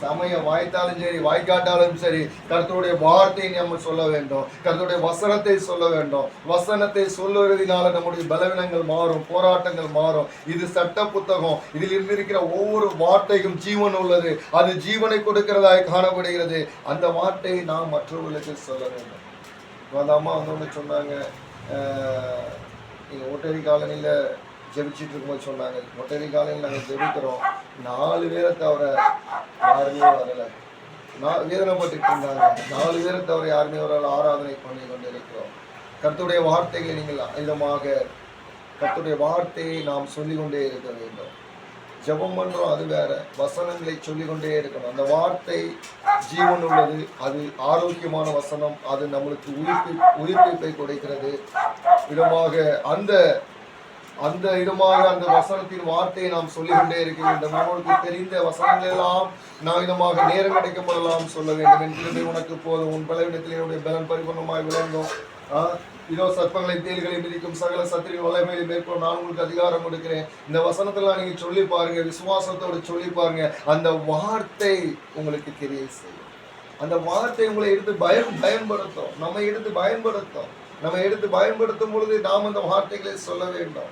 சமயம் வாய்த்தாலும் சரி வாய்க்காட்டாலும் சரி கர்த்தருடைய வார்த்தையை நம்ம சொல்ல வேண்டும். கர்த்தருடைய வசனத்தை சொல்ல வேண்டும். வசனத்தை சொல்லுவதனால நம்முடைய பலவீனங்கள் மாறும், போராட்டங்கள் மாறும். இது சட்ட புத்தகம். இதில் இருந்திருக்கிற ஒவ்வொரு வார்த்தைக்கும் ஜீவன் உள்ளது. அது ஜீவனை கொடுக்கிறதாய் காணப்படுகிறது. அந்த வார்த்தையை நாம் மற்றவர்களுக்கு சொல்ல வேண்டும். அந்த அம்மா வந்து சொன்னாங்க, நீங்கள் ஒட்டேரி காலனியில் ஜெபிச்சுட்டு இருக்கும்போது சொன்னாங்க, ஒட்டேரி காலையில் நாங்கள் ஜெபிக்கிறோம், 4 பேரை தவிர யாருமே வரலை. வேதனைப்பட்டு இருந்தாங்க. 4 பேரை தவிர யாருமே வரல. ஆராதனை பண்ணி கொண்டு இருக்கிறோம். கர்த்தருடைய வார்த்தைகளை நீங்கள் இதமாக கர்த்தருடைய வார்த்தையை நாம் சொல்லிக்கொண்டே இருக்க வேண்டும். ஜெபம் பண்றோம், அது வேற. வசனங்களை சொல்லிக்கொண்டே இருக்கணும். அந்த வார்த்தை ஜீவன் உள்ளது, அது ஆரோக்கியமான வசனம், அது நம்மளுக்கு உயிர்ப்பிப்பை கொடுக்கிறது. இதமாக அந்த இடமாக அந்த வசனத்தின் வார்த்தையை நாம் சொல்லிக்கொண்டே இருக்க வேண்டும். நம்மளுக்கு தெரிந்த வசனங்கள் எல்லாம் நாம் இதமாக நேரம் கிடைக்கப்படலாம் சொல்ல வேண்டும். என் கிருபை உனக்கு போதும், உன் பலவீனத்தில் என்னுடைய பலன் பரிபூர்ணமாய் விளங்கும். இதோ சர்ப்பங்களை தேள்களை மிதிக்கும் சகல சத்திரிகள் வல்லமையை மேற்கொள்ள நான் உங்களுக்கு அதிகாரம் கொடுக்கிறேன். இந்த வசனத்தெல்லாம் நீங்க சொல்லி பாருங்க, விசுவாசத்தோடு சொல்லி பாருங்க. அந்த வார்த்தை உங்களுக்கு கிரியை செய்யும். அந்த வார்த்தை உங்களை எடுத்து பயன்படுத்தும். நம்ம எடுத்து பயன்படுத்தும் பொழுது நாம் அந்த வார்த்தைகளை சொல்ல வேண்டும்.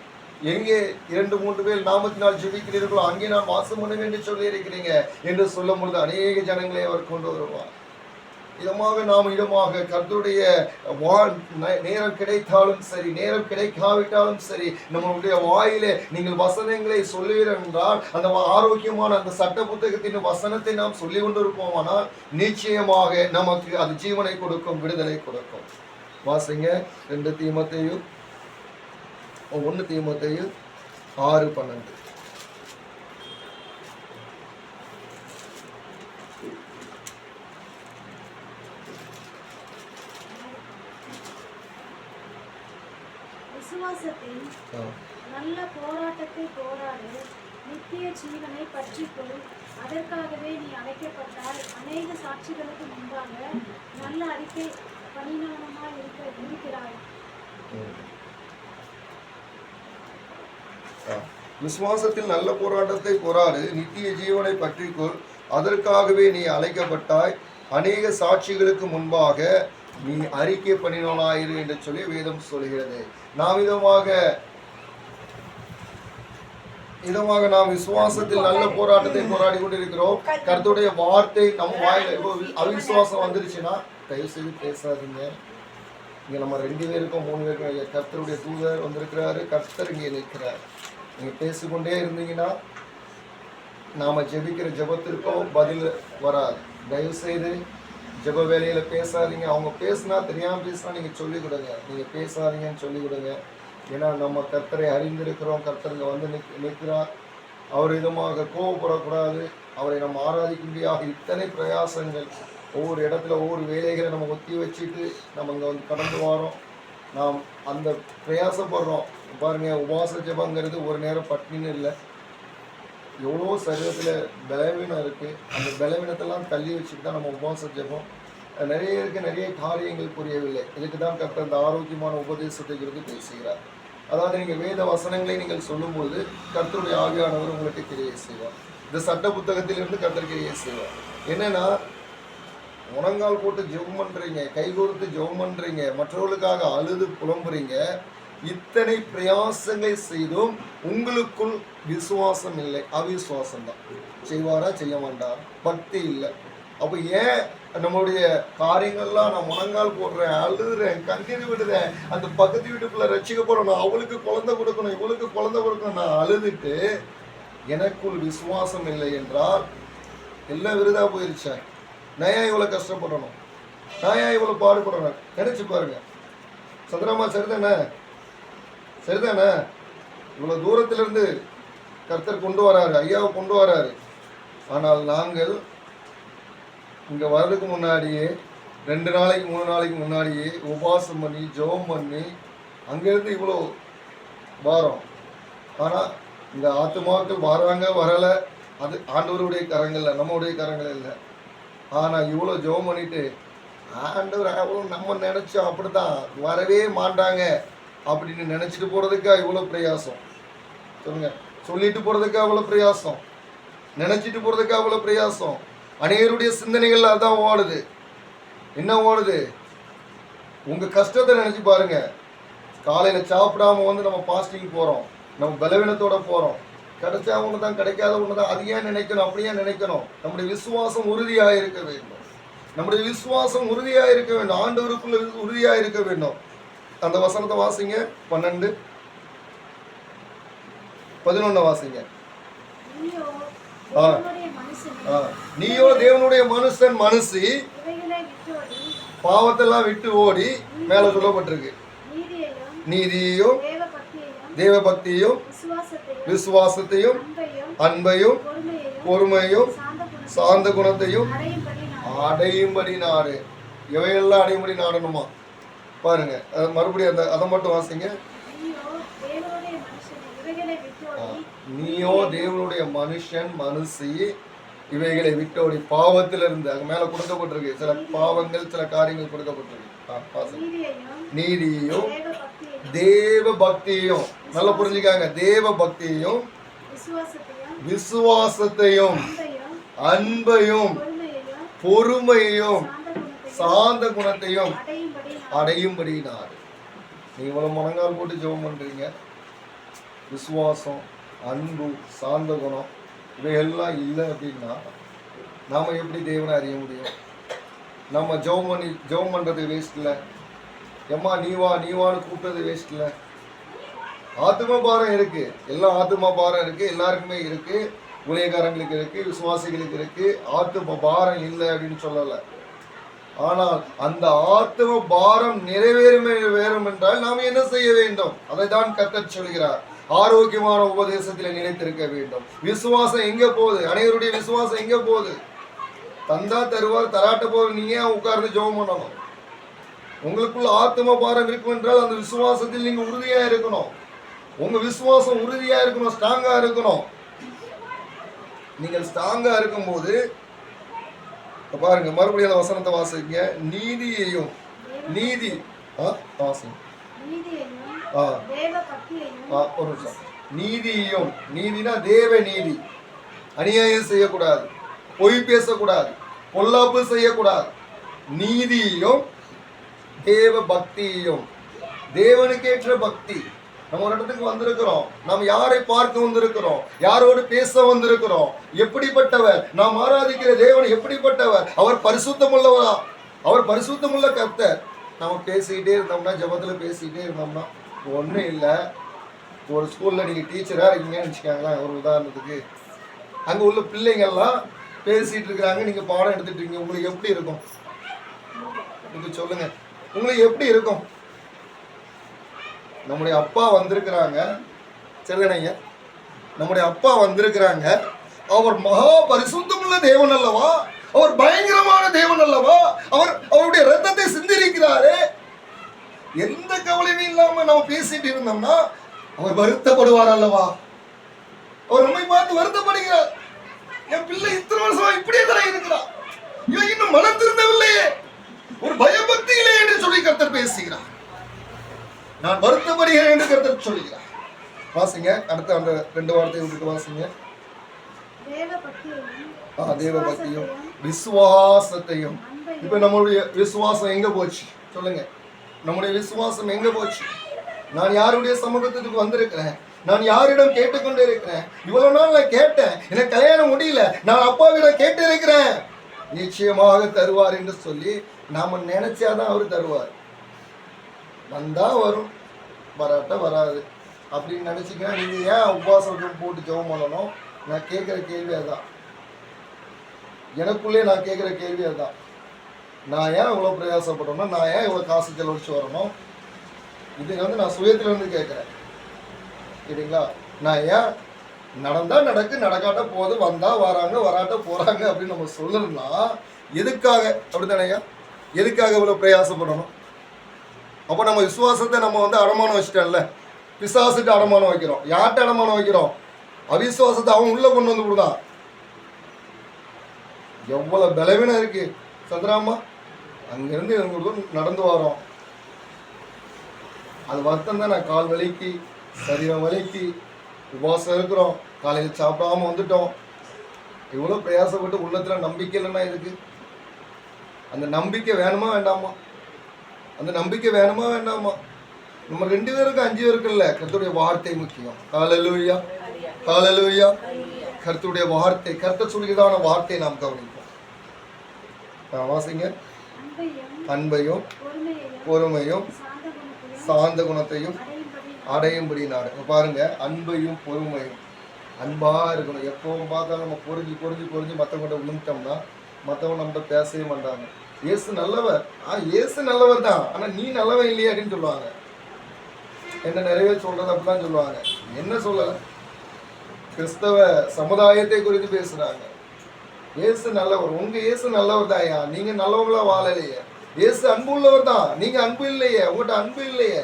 எங்கே 2-3 பேர் நாமத்தினால் ஜெபிக்கிறீர்களோ அங்கே நான் வாசம் பண்ணுவேன் என்று சொல்லி இருக்கிறீங்க என்று சொல்லும் பொழுது அநேக ஜனங்களை அவர் கொண்டு வருவார். இதமாக கர்த்தருடைய நேரம் கிடைத்தாலும் சரி, நேரம் கிடைக்காவிட்டாலும் சரி, நம்மளுடைய வாயிலே நீங்கள் வசனங்களை சொல்லுவீர்கள் என்றால் அந்த ஆரோக்கியமான அந்த சட்ட புத்தகத்தின் வசனத்தை நாம் சொல்லி கொண்டிருப்போம். ஆனால் நிச்சயமாக நமக்கு அது ஜீவனை கொடுக்கும், விடுதலை கொடுக்கும். வாசிங்க 1 தீமோத்தேயு 6:12. விசுவாசத்தின் ஆ. நல்ல போராட்டத்தை போராடு, நித்திய ஜீவனை பற்றிக்கொள். அதற்காகவே நீ அழைக்கப்பட்டால் அநேக சாட்சிகளுக்கு முன்பாக நல்ல அறிக்கை பணிநலமாய் இருக்கிறாய். விசுவாசத்தில் நல்ல போராட்டத்தை போராடு, நித்திய ஜீவனை பற்றிக்கொள். அதற்காகவே நீ அழைக்கப்பட்டாய், அநேக சாட்சிகளுக்கு முன்பாக நீ அறிக்கை பண்ணினாயிரு என்று சொல்லி வேதம் சொல்கிறது. நாம் இதமாக நாம் விசுவாசத்தில் நல்ல போராட்டத்தை போராடி கொண்டிருக்கிறோம். கர்த்தருடைய வார்த்தை நம்ம வாயில அவிசுவாசம் வந்துருச்சுன்னா தயவு செய்து பேசாதீங்க. இங்க நம்ம 2 பேருக்கும் 3 பேருக்கும் கர்த்தருடைய தூதர் வந்திருக்கிறாரு, கர்த்தர் இங்கே நிற்கிறார். நீங்க பேசிக்கொண்டே இருந்தீங்கன்னா நாம ஜெபிக்கிற ஜெபத்திற்கும் பதில் வராது. தயவு செய்து ஜெப வேலையில பேசாதீங்க. அவங்க பேசினா தெரியாம பேசினா நீங்க சொல்லிக் கொடுங்க. நீங்க பேசாதீங்கன்னு சொல்லிக் கொடுங்க. ஏன்னா நம்ம கர்த்தரை அறிந்திருக்கிறோம். கர்த்தருங்க வந்து நிற்கிறார். அவர் விதமாக கோவப்படக்கூடாது. அவரை நம்ம ஆராதிக்கும்படியாக இத்தனை பிரயாசங்கள், ஒவ்வொரு இடத்துல ஒவ்வொரு வேலைகளை நம்ம ஒத்தி வச்சுட்டு நம்ம இங்கே வந்து கடந்து வரோம். நாம் அந்த பிரயாசப்படுறோம். பாருங்க, உபவாச ஜெபங்கிறது ஒரு நேரம் பட்டினின்னு இல்லை. எவ்வளோ சரீரத்தில் பலவீனம் இருக்குது. அந்த பலவீனத்தெல்லாம் தள்ளி வச்சுட்டு தான் நம்ம உபவாச ஜெபம். நிறைய காரியங்கள் புரியவில்லை. இதுக்கு தான் கர்த்தர் அந்த ஆரோக்கியமான உபதேசத்தை குறித்து பேசுகிறார். அதாவது நீங்கள் வேத வசனங்களை நீங்கள் சொல்லும்போது கர்த்தருடைய ஆவியானவர் உங்களுக்கு கிரியை செய்வார். இந்த சட்ட புத்தகத்திலிருந்து கர்த்தர் கிரியை செய்வார். என்னன்னா, முழங்கால் போட்டு ஜெபம் பண்ணுறீங்க, கைகோர்த்து ஜெபம் பண்ணுறீங்க, மற்றவர்களுக்காக அழுது புலம்புறீங்க. இத்தனை பிரயாசங்களை செய்தும் உங்களுக்குள் விசுவாசம் இல்லை, அவிசுவாசம் தான். செய்வாரா செய்ய மாட்டார், பக்தி இல்லை. அப்போ ஏன் நம்மளுடைய காரியங்கள்லாம் நான் முழங்கால் போடுறேன், அழுதுறேன், கண்ணீர் விடுறேன், அந்த பக்கத்து வீட்டுக்குள்ள ரட்சிக்க போறேன், நான் அவளுக்கு குழந்தை கொடுக்கணும், இவளுக்கு குழந்தை கொடுக்கணும், நான் அழுதுட்டு எனக்குள் விசுவாசம் இல்லை என்றால் எல்லாம் விருதா போயிருச்சேன். நான் ஏன் இவ்வளோ கஷ்டப்படணும், நான் ஏன் இவ்வளோ பாடுபடணும்? நினைச்சு பாருங்க. சந்திரமா சரிதானே? சரிதானே? இவ்வளோ தூரத்திலிருந்து கர்த்தர் கொண்டு வராரு, ஐயாவை கொண்டு வராரு. ஆனால் நாங்கள் இங்கே வர்றதுக்கு முன்னாடியே 2 நாளைக்கு 3 நாளைக்கு முன்னாடியே உபவாசம் பண்ணி ஜெபம் பண்ணி அங்கேருந்து இவ்வளோ வாரம். ஆனால் இந்த ஆத்துமாக்கள் வராங்க வரலை, அது ஆண்டவருடைய கரங்களில், நம்மளுடைய கரங்கள் இல்லை. ஆனால் இவ்வளோ ஜெபம் பண்ணிட்டு ஆண்டவர் அவ்வளோ நம்ம நினச்சோம் அப்படித்தான் வரவே மாட்டாங்க அப்படின்னு நினச்சிட்டு போகிறதுக்கா இவ்வளோ பிரயாசம்? சொல்லுங்க. சொல்லிட்டு போகிறதுக்கா அவ்வளோ பிரயாசம்? நினச்சிட்டு போகிறதுக்கா அவ்வளோ பிரயாசம்? அநேகருடைய சிந்தனைகள் அதான் ஓடுது. என்ன ஓடுது? உங்கள் கஷ்டத்தை நினச்சி பாருங்க. காலையில் சாப்பிடாம வந்து நம்ம பாஸ்டிங் போகிறோம், நம்ம பலவீனத்தோட போகிறோம். கிடைச்சா ஒன்று தான், கிடைக்காத ஒன்று தான். அது ஏன் நினைக்கணும்? அப்படியே நினைக்கணும். நம்முடைய விசுவாசம் உறுதியாக இருக்க வேண்டும். நம்முடைய விசுவாசம் உறுதியாக இருக்க வேண்டும். ஆண்டவருக்குள்ள உறுதியாக இருக்க வேண்டும். அந்த வசனத்தை வாசிங்க. 12, 11 வாசிங்க. நீயோ தேவனுடைய மனுஷன் மனுஷி, பாவத்தெல்லாம் விட்டு ஓடி, மேல சொல்லப்பட்டிருக்கு, நீதியையும் தேவ பக்தியையும் விசுவாசத்தையும் அன்பையும் பொறுமையும் சாந்த குணத்தையும் அடையும்படி நாடு. இவையெல்லாம் அடையும்படி நாடணுமா? பாருங்க, மறுபடியும் அதை மட்டும் வாசிங்க. நீயோ தேவனுடைய மனுஷன் மனுஷி, இவைகளை விட்டோடி பாவத்திலிருந்து. அங்க மேல கொடுக்கப்பட்டிருக்கு சில பாவங்கள், சில காரியங்கள் கொடுக்கப்பட்டிருக்கு. நீதியையும் தேவ பக்தியையும், நல்லா புரிஞ்சுக்காங்க, தேவ பக்தியையும் விசுவாசத்தையும் அன்பையும் பொறுமையையும் சாந்த குணத்தையும் அடையும்படி நாடு. நீ இவ்வளவு முழங்கால் போட்டு ஜெபம் பண்றீங்க. விசுவாசம், அன்பு, சாந்த குணம் இவையெல்லாம் இல்லை அப்படின்னா நாம் எப்படி தேவனை அறிய முடியும்? நம்ம ஜெபம் பண்ணுறது வேஸ்ட் இல்லை. எம்மா நீவான்னு கூப்பிட்டது வேஸ்ட் இல்லை. ஆத்தும பாரம் இருக்குது, எல்லாம் ஆத்தும பாரம் இருக்குது, எல்லாருக்குமே இருக்குது. ஊழியக்காரங்களுக்கு இருக்குது, விசுவாசிகளுக்கு இருக்குது. ஆத்தும பாரம் இல்லை அப்படின்னு சொல்லலை. ஆனால் அந்த ஆத்தும பாரம் நிறைவேறும் என்றால் நாம் என்ன செய்ய வேண்டும்? அதை தான் கர்த்தர் சொல்கிறார். ஆரோக்கியமான உபதேசத்தில் நிலைத்திருக்க வேண்டும். விசுவாசம் எங்க போகுது? அனைவருடைய விசுவாசம் எங்க போகுது? தந்தா தருவார், தராட்ட போது நீ ஏன் உட்கார்ந்து ஜெபம் பண்ணணும்? உங்களுக்குள்ள ஆத்ம பாரம் இருக்கும் என்றால் அந்த விசுவாசத்தில் நீங்க உறுதியா இருக்கணும். உங்க விசுவாசம் உறுதியா இருக்கணும், ஸ்ட்ராங்கா இருக்கணும். நீங்கள் ஸ்ட்ராங்கா இருக்கும்போது பாருங்க, மறுபடியும் அந்த வசனத்தை வாசிங்க. நீதியையும் நீதி வாசிங்க. ஒரு நிமிஷம். நீதியும், நீதினா தேவ நீதி. அநியாயம் செய்யக்கூடாது, பொய் பேசக்கூடாது, பொல்லாப்பு செய்யக்கூடாது. நீதியும் தேவ பக்தியும், தேவனுக்கேற்ற பக்தி. நம்ம ஒரு இடத்துக்கு வந்திருக்கிறோம், நாம் யாரை பார்க்க வந்திருக்கிறோம், யாரோடு பேச வந்திருக்கிறோம், எப்படிப்பட்டவர், நாம் ஆராதிக்கிற தேவன் எப்படிப்பட்டவர், அவர் பரிசுத்தமுள்ளவரா, அவர் பரிசுத்தமுள்ள கர்த்தர். நம்ம பேசிக்கிட்டே இருந்தோம்னா, ஜபத்துல பேசிக்கிட்டே இருந்தோம்னா ஒன்றும் இல்லை. ஒரு ஸ்கூல்ல நீங்க டீச்சரா இருக்கீங்கன்னு வச்சுக்காங்களேன், ஒரு உதாரணத்துக்கு, அங்க உள்ள பிள்ளைங்கள்லாம் பேசிட்டு இருக்கிறாங்க, நீங்க பாடம் எடுத்துட்டு இருக்கீங்க, உங்களுக்கு எப்படி இருக்கும்? நீங்க சொல்லுங்க, உங்களுக்கு எப்படி இருக்கும்? நம்முடைய அப்பா வந்திருக்கிறாங்க, சரிதானங்க, நம்முடைய அப்பா வந்திருக்கிறாங்க, அவர் மகா பரிசுத்தமுள்ள தேவன் அல்லவா, அவர் பயங்கரமான தேவன் அல்லவா, அவருடைய ரத்தத்தை சிந்திருக்கிறாரே. எந்த கவலையும் இல்லாம நம்ம பேசிட்டு இருந்தோம்னா அவர் வருத்தப்படுவார் அல்லவா? அவர் நம்மை பார்த்து வருத்தப்படுகிறார். என் பிள்ளை இத்தனை வருஷமா இப்படியே தான் இருக்கிறார், இவன் இன்னும் மனம் திருந்தவில்லையே, ஒரு பயபக்தியிலே என்று சொல்லி கர்த்தர் பேசுகிறார். நான் வருத்தப்படுகிறேன் என்று கர்த்தர் சொல்கிறார். வாசிங்க, அடுத்த அந்த 2 வார்த்தையை விட்டுட்டு வாசிங்க. தேவ பக்தியும் விசுவாசத்தையும். இப்ப நம்மளுடைய விசுவாசம் எங்க போச்சு சொல்லுங்க? நம்முடைய விசுவாசம் எங்க போச்சு? நான் யாருடைய சமூகத்துக்கு வந்திருக்கிறேன், நான் யாரிடம் கேட்டுக்கொண்டே இருக்கிறேன். இவ்வளவு நாள் நான் கேட்டேன், எனக்கு கல்யாணம் முடியல, நான் அப்பாவிடம் கேட்டு இருக்கிறேன், நிச்சயமாக தருவார் என்று சொல்லி நாம நினைச்சாதான் அவர் தருவார். வந்தா வரும், வராட்ட வராது அப்படின்னு நினைச்சிங்கன்னா நீங்க ஏன் உபவாசம் போட்டு ஜெபம் பண்ணணும்? நான் கேட்கிற கேள்வி அதான், எனக்குள்ளே நான் கேட்குற கேள்வி அதுதான். நான் ஏன் இவ்வளோ பிரயாசப்படணும், நான் ஏன் இவ்வளோ காசு செலவழிச்சு வரணும்? இது நான் சுயத்திலிருந்து கேட்குறேன், சரிங்களா? நான் ஏன் நடந்தா நடக்கு, நடக்காட்ட போது, வந்தா வராங்க, வராட்ட போறாங்க அப்படின்னு நம்ம சொல்லணும்னா எதுக்காக? அப்படித்தானேயா, எதுக்காக இவ்வளோ பிரயாசப்படணும்? அப்போ நம்ம விசுவாசத்தை நம்ம அடமானம் வச்சுட்டோம்ல, பிசாசுக்கு அடமானம் வைக்கிறோம். யார்கிட்ட அடமானம் வைக்கிறோம்? அவிசுவாசத்தை அவன் உள்ள கொண்டு வந்து விடுதான். எவ்வளவு பலவீனம் இருக்கு சந்திராமா. அங்கிருந்து எங்களுக்கு நடந்து வரோம், அது வருத்தம் தான். நான் கால் வலிக்கு, சரீரம் வலிக்கு உபவாசம் இருக்கிறோம், காலையில் சாப்பிடாம வந்துட்டோம். இவ்வளோ பிரயாசப்பட்டு உள்ளத்துல நம்பிக்கை இல்லைன்னா எதுக்கு? அந்த நம்பிக்கை வேணுமா வேண்டாமா? அந்த நம்பிக்கை வேணுமா வேண்டாமா? நம்ம 2 பேருக்கு 5 பேருக்கு இல்லை, கர்த்தருடைய வார்த்தை முக்கியம். ஹல்லேலூயா, ஹல்லேலூயா. கர்த்தருடைய வார்த்தை, கர்த்தர் சொல்கிறதான வார்த்தை நாம் கவனிப்போம். வாசிங்க. அன்பையும் பொறுமையும் சாந்த குணத்தையும் அடையும்படி நாடு. பாருங்க, அன்பையும் பொறுமையும். அன்பா இருக்கணும். எப்பவும் பார்த்தாலும் நம்ம பொறிஞ்சு மற்றவங்கிட்ட விழுந்துட்டோம்னா மற்றவங்க நம்மகிட்ட பேசவே மாட்டாங்க. இயேசு நல்லவர், இயேசு நல்லவர் தான், ஆனா நீ நல்லவன் இல்லையா அப்படின்னு சொல்லுவாங்க. என்ன நிறைய சொல்றது அப்படிலாம் சொல்லுவாங்க. என்ன சொல்லல, கிறிஸ்தவ சமுதாயத்தை குறித்து பேசுறாங்க. இயேசு நல்லவர், உங்க இயேசு நல்லவர் தாயா, நீங்க நல்லவங்களா வாழலையே. இயேசு அன்பு உள்ளவர் தான், நீங்க அன்பு இல்லையே, உங்கள்கிட்ட அன்பு இல்லையே.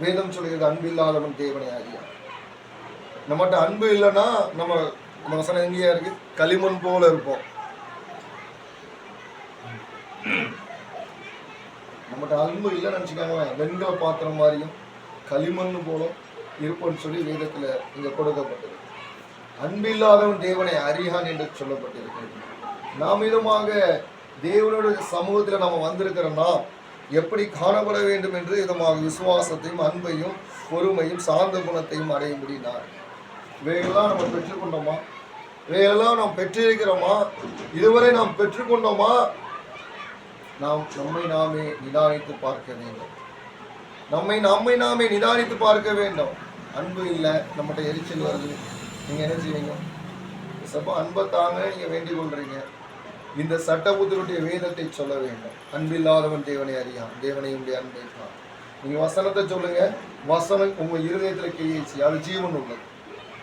வேதம் சொல்கிறது அன்பு இல்லாதவன் தேவனை அறியா. நம்மகிட்ட அன்பு இல்லைன்னா நம்ம வசனம் எங்கேயா இருக்கு? களிமண் போல இருப்போம். நம்மகிட்ட அன்பு இல்லைன்னு நினைச்சுக்காங்க, வெண்கல பாத்திரம் மாதிரியும் களிமண் போல இருப்போம்னு சொல்லி வேதத்துல இங்க கொடுக்கப்பட்டது. அன்பில்லாதவன் தேவனை அறியான் என்று சொல்லப்பட்டிருக்கிறது. நாம் விதமாக தேவனுடைய சமூகத்தில் நம்ம வந்திருக்கிறோம்னா எப்படி காணப்பட வேண்டும் என்று விதமாக விசுவாசத்தையும் அன்பையும் பொறுமையும் சாந்த குணத்தையும் அடையும்படினார். இவையெல்லாம் நம்ம பெற்றுக்கொண்டோமா? இவையெல்லாம் நாம் பெற்றிருக்கிறோமா? இதுவரை நாம் பெற்றுக்கொண்டோமா? நாம் நம்மை நாமே நிதானித்து பார்க்க வேண்டும். நம்மை நாமே நிதானித்து பார்க்க வேண்டும். அன்பு இல்லை, நம்மகிட்ட எரிச்சல் வருது, நீங்க என்ன செய்வீங்க? அன்பை தாங்க நீங்க வேண்டிக் கொள்றீங்க. இந்த சட்டபுத்தருடைய வேதத்தை சொல்ல வேண்டும். அன்பில்லாதவன் தேவனை அறியான், தேவனையும் அன்பை தான். நீங்க வசனத்தை சொல்லுங்க. வசனம் உங்க இருதயத்துல கிரியிச்சு, அது ஜீவன் உள்ளது,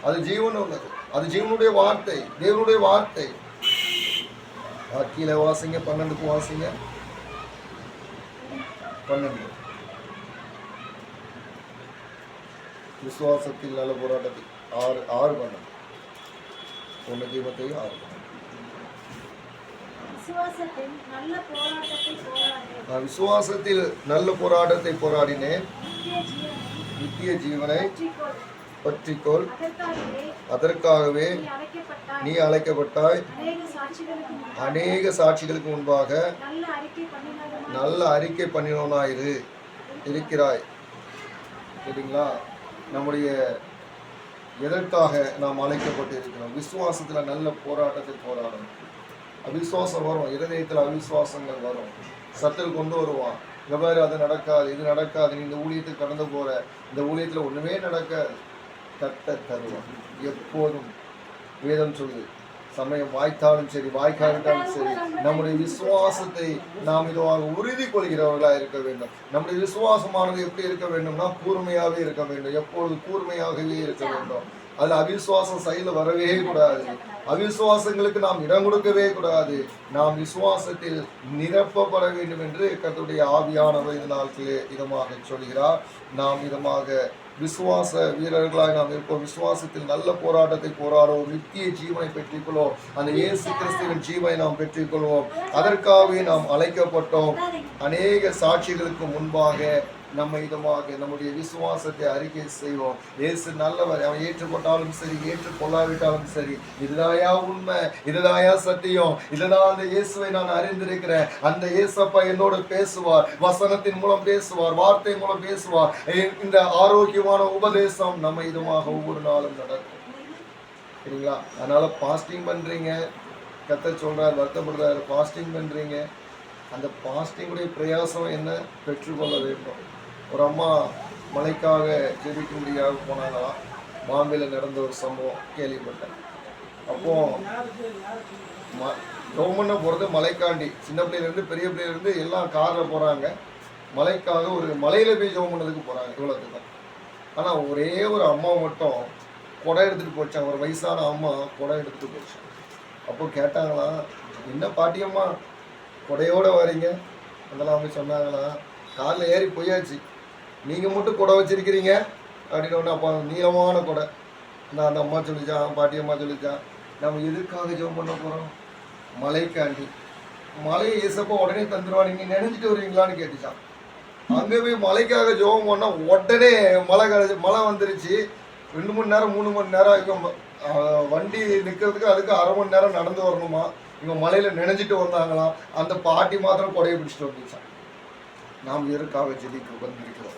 அது ஜீவன் உள்ளது, அது ஜீவனுடைய வார்த்தை, தேவனுடைய வார்த்தை. கீழே வாசிங்க, 12க்கு வாசிங்க. 12. விசுவாசத்தில் நல்ல போராட்டத்தில் 6 1 தீமோத்தேயு 6. விசுவாசத்தில் நல்ல போராட்டத்தை போராடு. நான் விசுவாசத்தில் நல்ல போராட்டத்தை போராடினேன், நித்திய நித்திய ஜீவனை ஜீவனை பற்றிக்கொள். பற்றிக்கொள். அதற்காகவே அதற்காகவே நீ அழைக்கப்பட்டாய். நீ அழைக்கப்பட்டாய். அநேக சாட்சிகளுக்கு முன்பாக அநேக சாட்சிகளுக்கு முன்பாக நல்ல அறிக்கை பண்ணினதுமாய் நல்ல அறிக்கை பண்ணினவனாயிரு இருக்கிறாய். சரிங்களா? நம்முடைய எதற்காக நாம் அழைக்கப்பட்டு இருக்கிறோம்? விசுவாசத்தில் நல்ல போராட்டத்தை போராடணும். அவிசுவாசம் வரும், இருதயத்தில் அவிசுவாசங்கள் வரும், சத்துரு கொண்டு வருவான். இந்த மாதிரி அது நடக்காது, இது நடக்காது, நீ இந்த ஊழியத்துக்கு கடந்து போற, இந்த ஊழியத்தில் ஒன்றுமே நடக்காது. கர்த்தர் தருவான் எப்போதும். வேதம் சொல்லுது, சமயம் வாய்த்தாலும் சரி வாய்க்காவிட்டாலும் சரி, நம்முடைய விசுவாசத்தை நாம் இதுவாக உறுதி கொள்கிறவர்களாக இருக்க வேண்டும். நம்முடைய விசுவாசமானது எப்படி இருக்க வேண்டும்னா கூர்மையாகவே இருக்க வேண்டும், எப்பொழுது கூர்மையாகவே இருக்க வேண்டும். அதில் அவிசுவாசம் சைடில் வரவே கூடாது. அவிசுவாசங்களுக்கு நாம் இடம் கொடுக்கவே கூடாது. நாம் விசுவாசத்தில் நிரப்பப்பட வேண்டும் என்று கர்த்தருடைய ஆவியானவர் இந்த நாட்களே இதமாக சொல்கிறார். நாம் இதமாக விசுவாச வீரர்களாய் நாம் இருப்போம். விசுவாசத்தில் நல்ல போராட்டத்தை போராடுவோம். நித்திய ஜீவனை பெற்றுக்கொள்வோம். அந்த இயேசு கிறிஸ்துவின் ஜீவனை நாம் பெற்றுக்கொள்வோம். அதற்காகவே நாம் அழைக்கப்பட்டோம். அநேக சாட்சிகளுக்கு முன்பாக நம்ம இதமாக நம்முடைய விசுவாசத்தை அறிக்கை செய்வோம். இயேசு நல்லவர், அவன் ஏற்றுக்கொண்டாலும் சரி ஏற்றுக்கொள்ளாவிட்டாலும் சரி, இதுதாயா உண்மை, இதுதாயா சத்தியம், இதுதான் அந்த இயேசுவை நான் அறிந்திருக்கிறேன், அந்த இயேசப்பா என்னோடு பேசுவார், வசனத்தின் மூலம் பேசுவார், வார்த்தை மூலம் பேசுவார். இந்த ஆரோக்கியமான உபதேசம் நம்ம இதுமாக ஒவ்வொரு நாளும் நடக்கும். சரிங்களா? அதனால பாஸ்டிங் பண்றீங்க, கர்த்தர் சொல்றார், வருத்தப்படுறாரு, பாஸ்டிங் பண்றீங்க. அந்த பாஸ்டிங்குடைய பிரயாசம் என்ன? பெற்றுக்கொள்ள வேண்டும். ஒரு அம்மா மலைக்காக ஜெபிக்க முடியாது போனாங்களாம். பாம்பேயில் நடந்த ஒரு சம்பவம் கேள்விப்பட்டேன். அப்போ கவர்மெண்ட்டை போகிறது மலைக்காண்டி, சின்ன பிள்ளையிலேருந்து பெரிய பிள்ளையிலேருந்து எல்லாம் காரில் போகிறாங்க. மலைக்காக ஒரு மலையில் போய் ஜெபம் பண்ணதுக்கு போகிறாங்க. இவ்வளோத்துக்கு தான். ஆனால் ஒரே ஒரு அம்மா மட்டும் குடை எடுத்துகிட்டு போச்சாங்க. ஒரு வயசான அம்மா குடை எடுத்துகிட்டு போச்சாங்க. அப்போ கேட்டாங்களாம், என்ன பாட்டியம்மா குடையோடு வரீங்க? அதெல்லாம் அவங்க சொன்னாங்களாம், காரில் ஏறி போயாச்சு, நீங்கள் மட்டும் குடை வச்சிருக்கிறீங்க அப்படின்னு ஒன்று. அப்போ நீளமான குடை. நான் அந்த அம்மா சொல்லிச்சான், பாட்டியம்மா சொல்லிச்சான், நம்ம எதுக்காக ஜெபம் பண்ண போகிறோம்? மலைக்காண்டி. மலையை ஏசப்போ உடனே தந்துடுவா, நீங்கள் நினைச்சிட்டு வருவீங்களான்னு கேட்டுச்சான். அங்கே போய் மலைக்காக ஜெபம் பண்ணால் உடனே மழை வந்துருச்சு. 2 மணி நேரம் 3 மணி நேரம் இவங்க வண்டி நிற்கிறதுக்கு அதுக்கு 1/2 மணி நேரம் நடந்து வரணுமா. இவங்க மலையில் நினைஞ்சிட்டு வந்தாங்களாம். அந்த பாட்டி மாத்திரம் கொடையை பிடிச்சிட்டு வந்துச்சான். நாம் எதற்காக ஜெபிக்க வந்திருக்கிறோம்?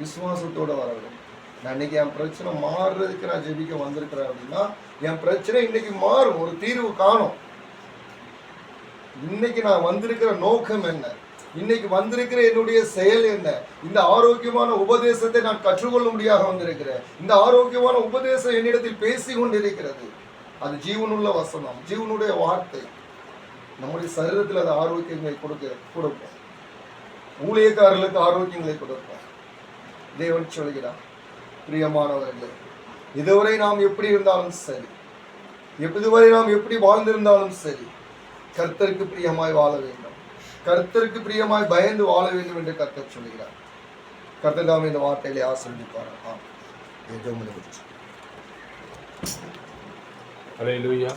விசுவாசத்தோடு வர வேண்டும். நான் இன்னைக்கு என் பிரச்சனை மாறுறதுக்கு நான் ஜெபிக்க வந்திருக்கிறேன் அப்படின்னா, என் பிரச்சனை இன்னைக்கு மாறும், ஒரு தீர்வு காணும். இன்னைக்கு நான் வந்திருக்கிற நோக்கம் என்ன? இன்னைக்கு வந்திருக்கிற என்னுடைய செயல் என்ன? இந்த ஆரோக்கியமான உபதேசத்தை நான் கற்றுக்கொள்ளும்படியாக வந்திருக்கிறேன். இந்த ஆரோக்கியமான உபதேசம் என்னிடத்தில் பேசி கொண்டிருக்கிறது. அது ஜீவனுள்ள வசனம், ஜீவனுடைய வார்த்தை. நம்முடைய சரீரத்தில் அது ஆரோக்கியங்களை கொடுப்போம். ஊழியக்காரர்களுக்கு ஆரோக்கியங்களை கொடுப்போம். தேவன் சொல்கிறார், பிரியமானவர்களே, இதுவரை நாம் எப்படி இருந்தாலும் சரி, இதுவரை நாம் எப்படி வாழ்ந்திருந்தாலும் சரி, கர்த்தருக்கு பிரியமாய் வாழ வேண்டும், கர்த்தருக்கு பிரியமாய் பயந்து வாழ வேண்டும் என்று கர்த்தர் சொல்கிறார். கர்த்தர் தாம் இந்த வார்த்தைகளை ஆசீர்வதிப்பார். Hallelujah.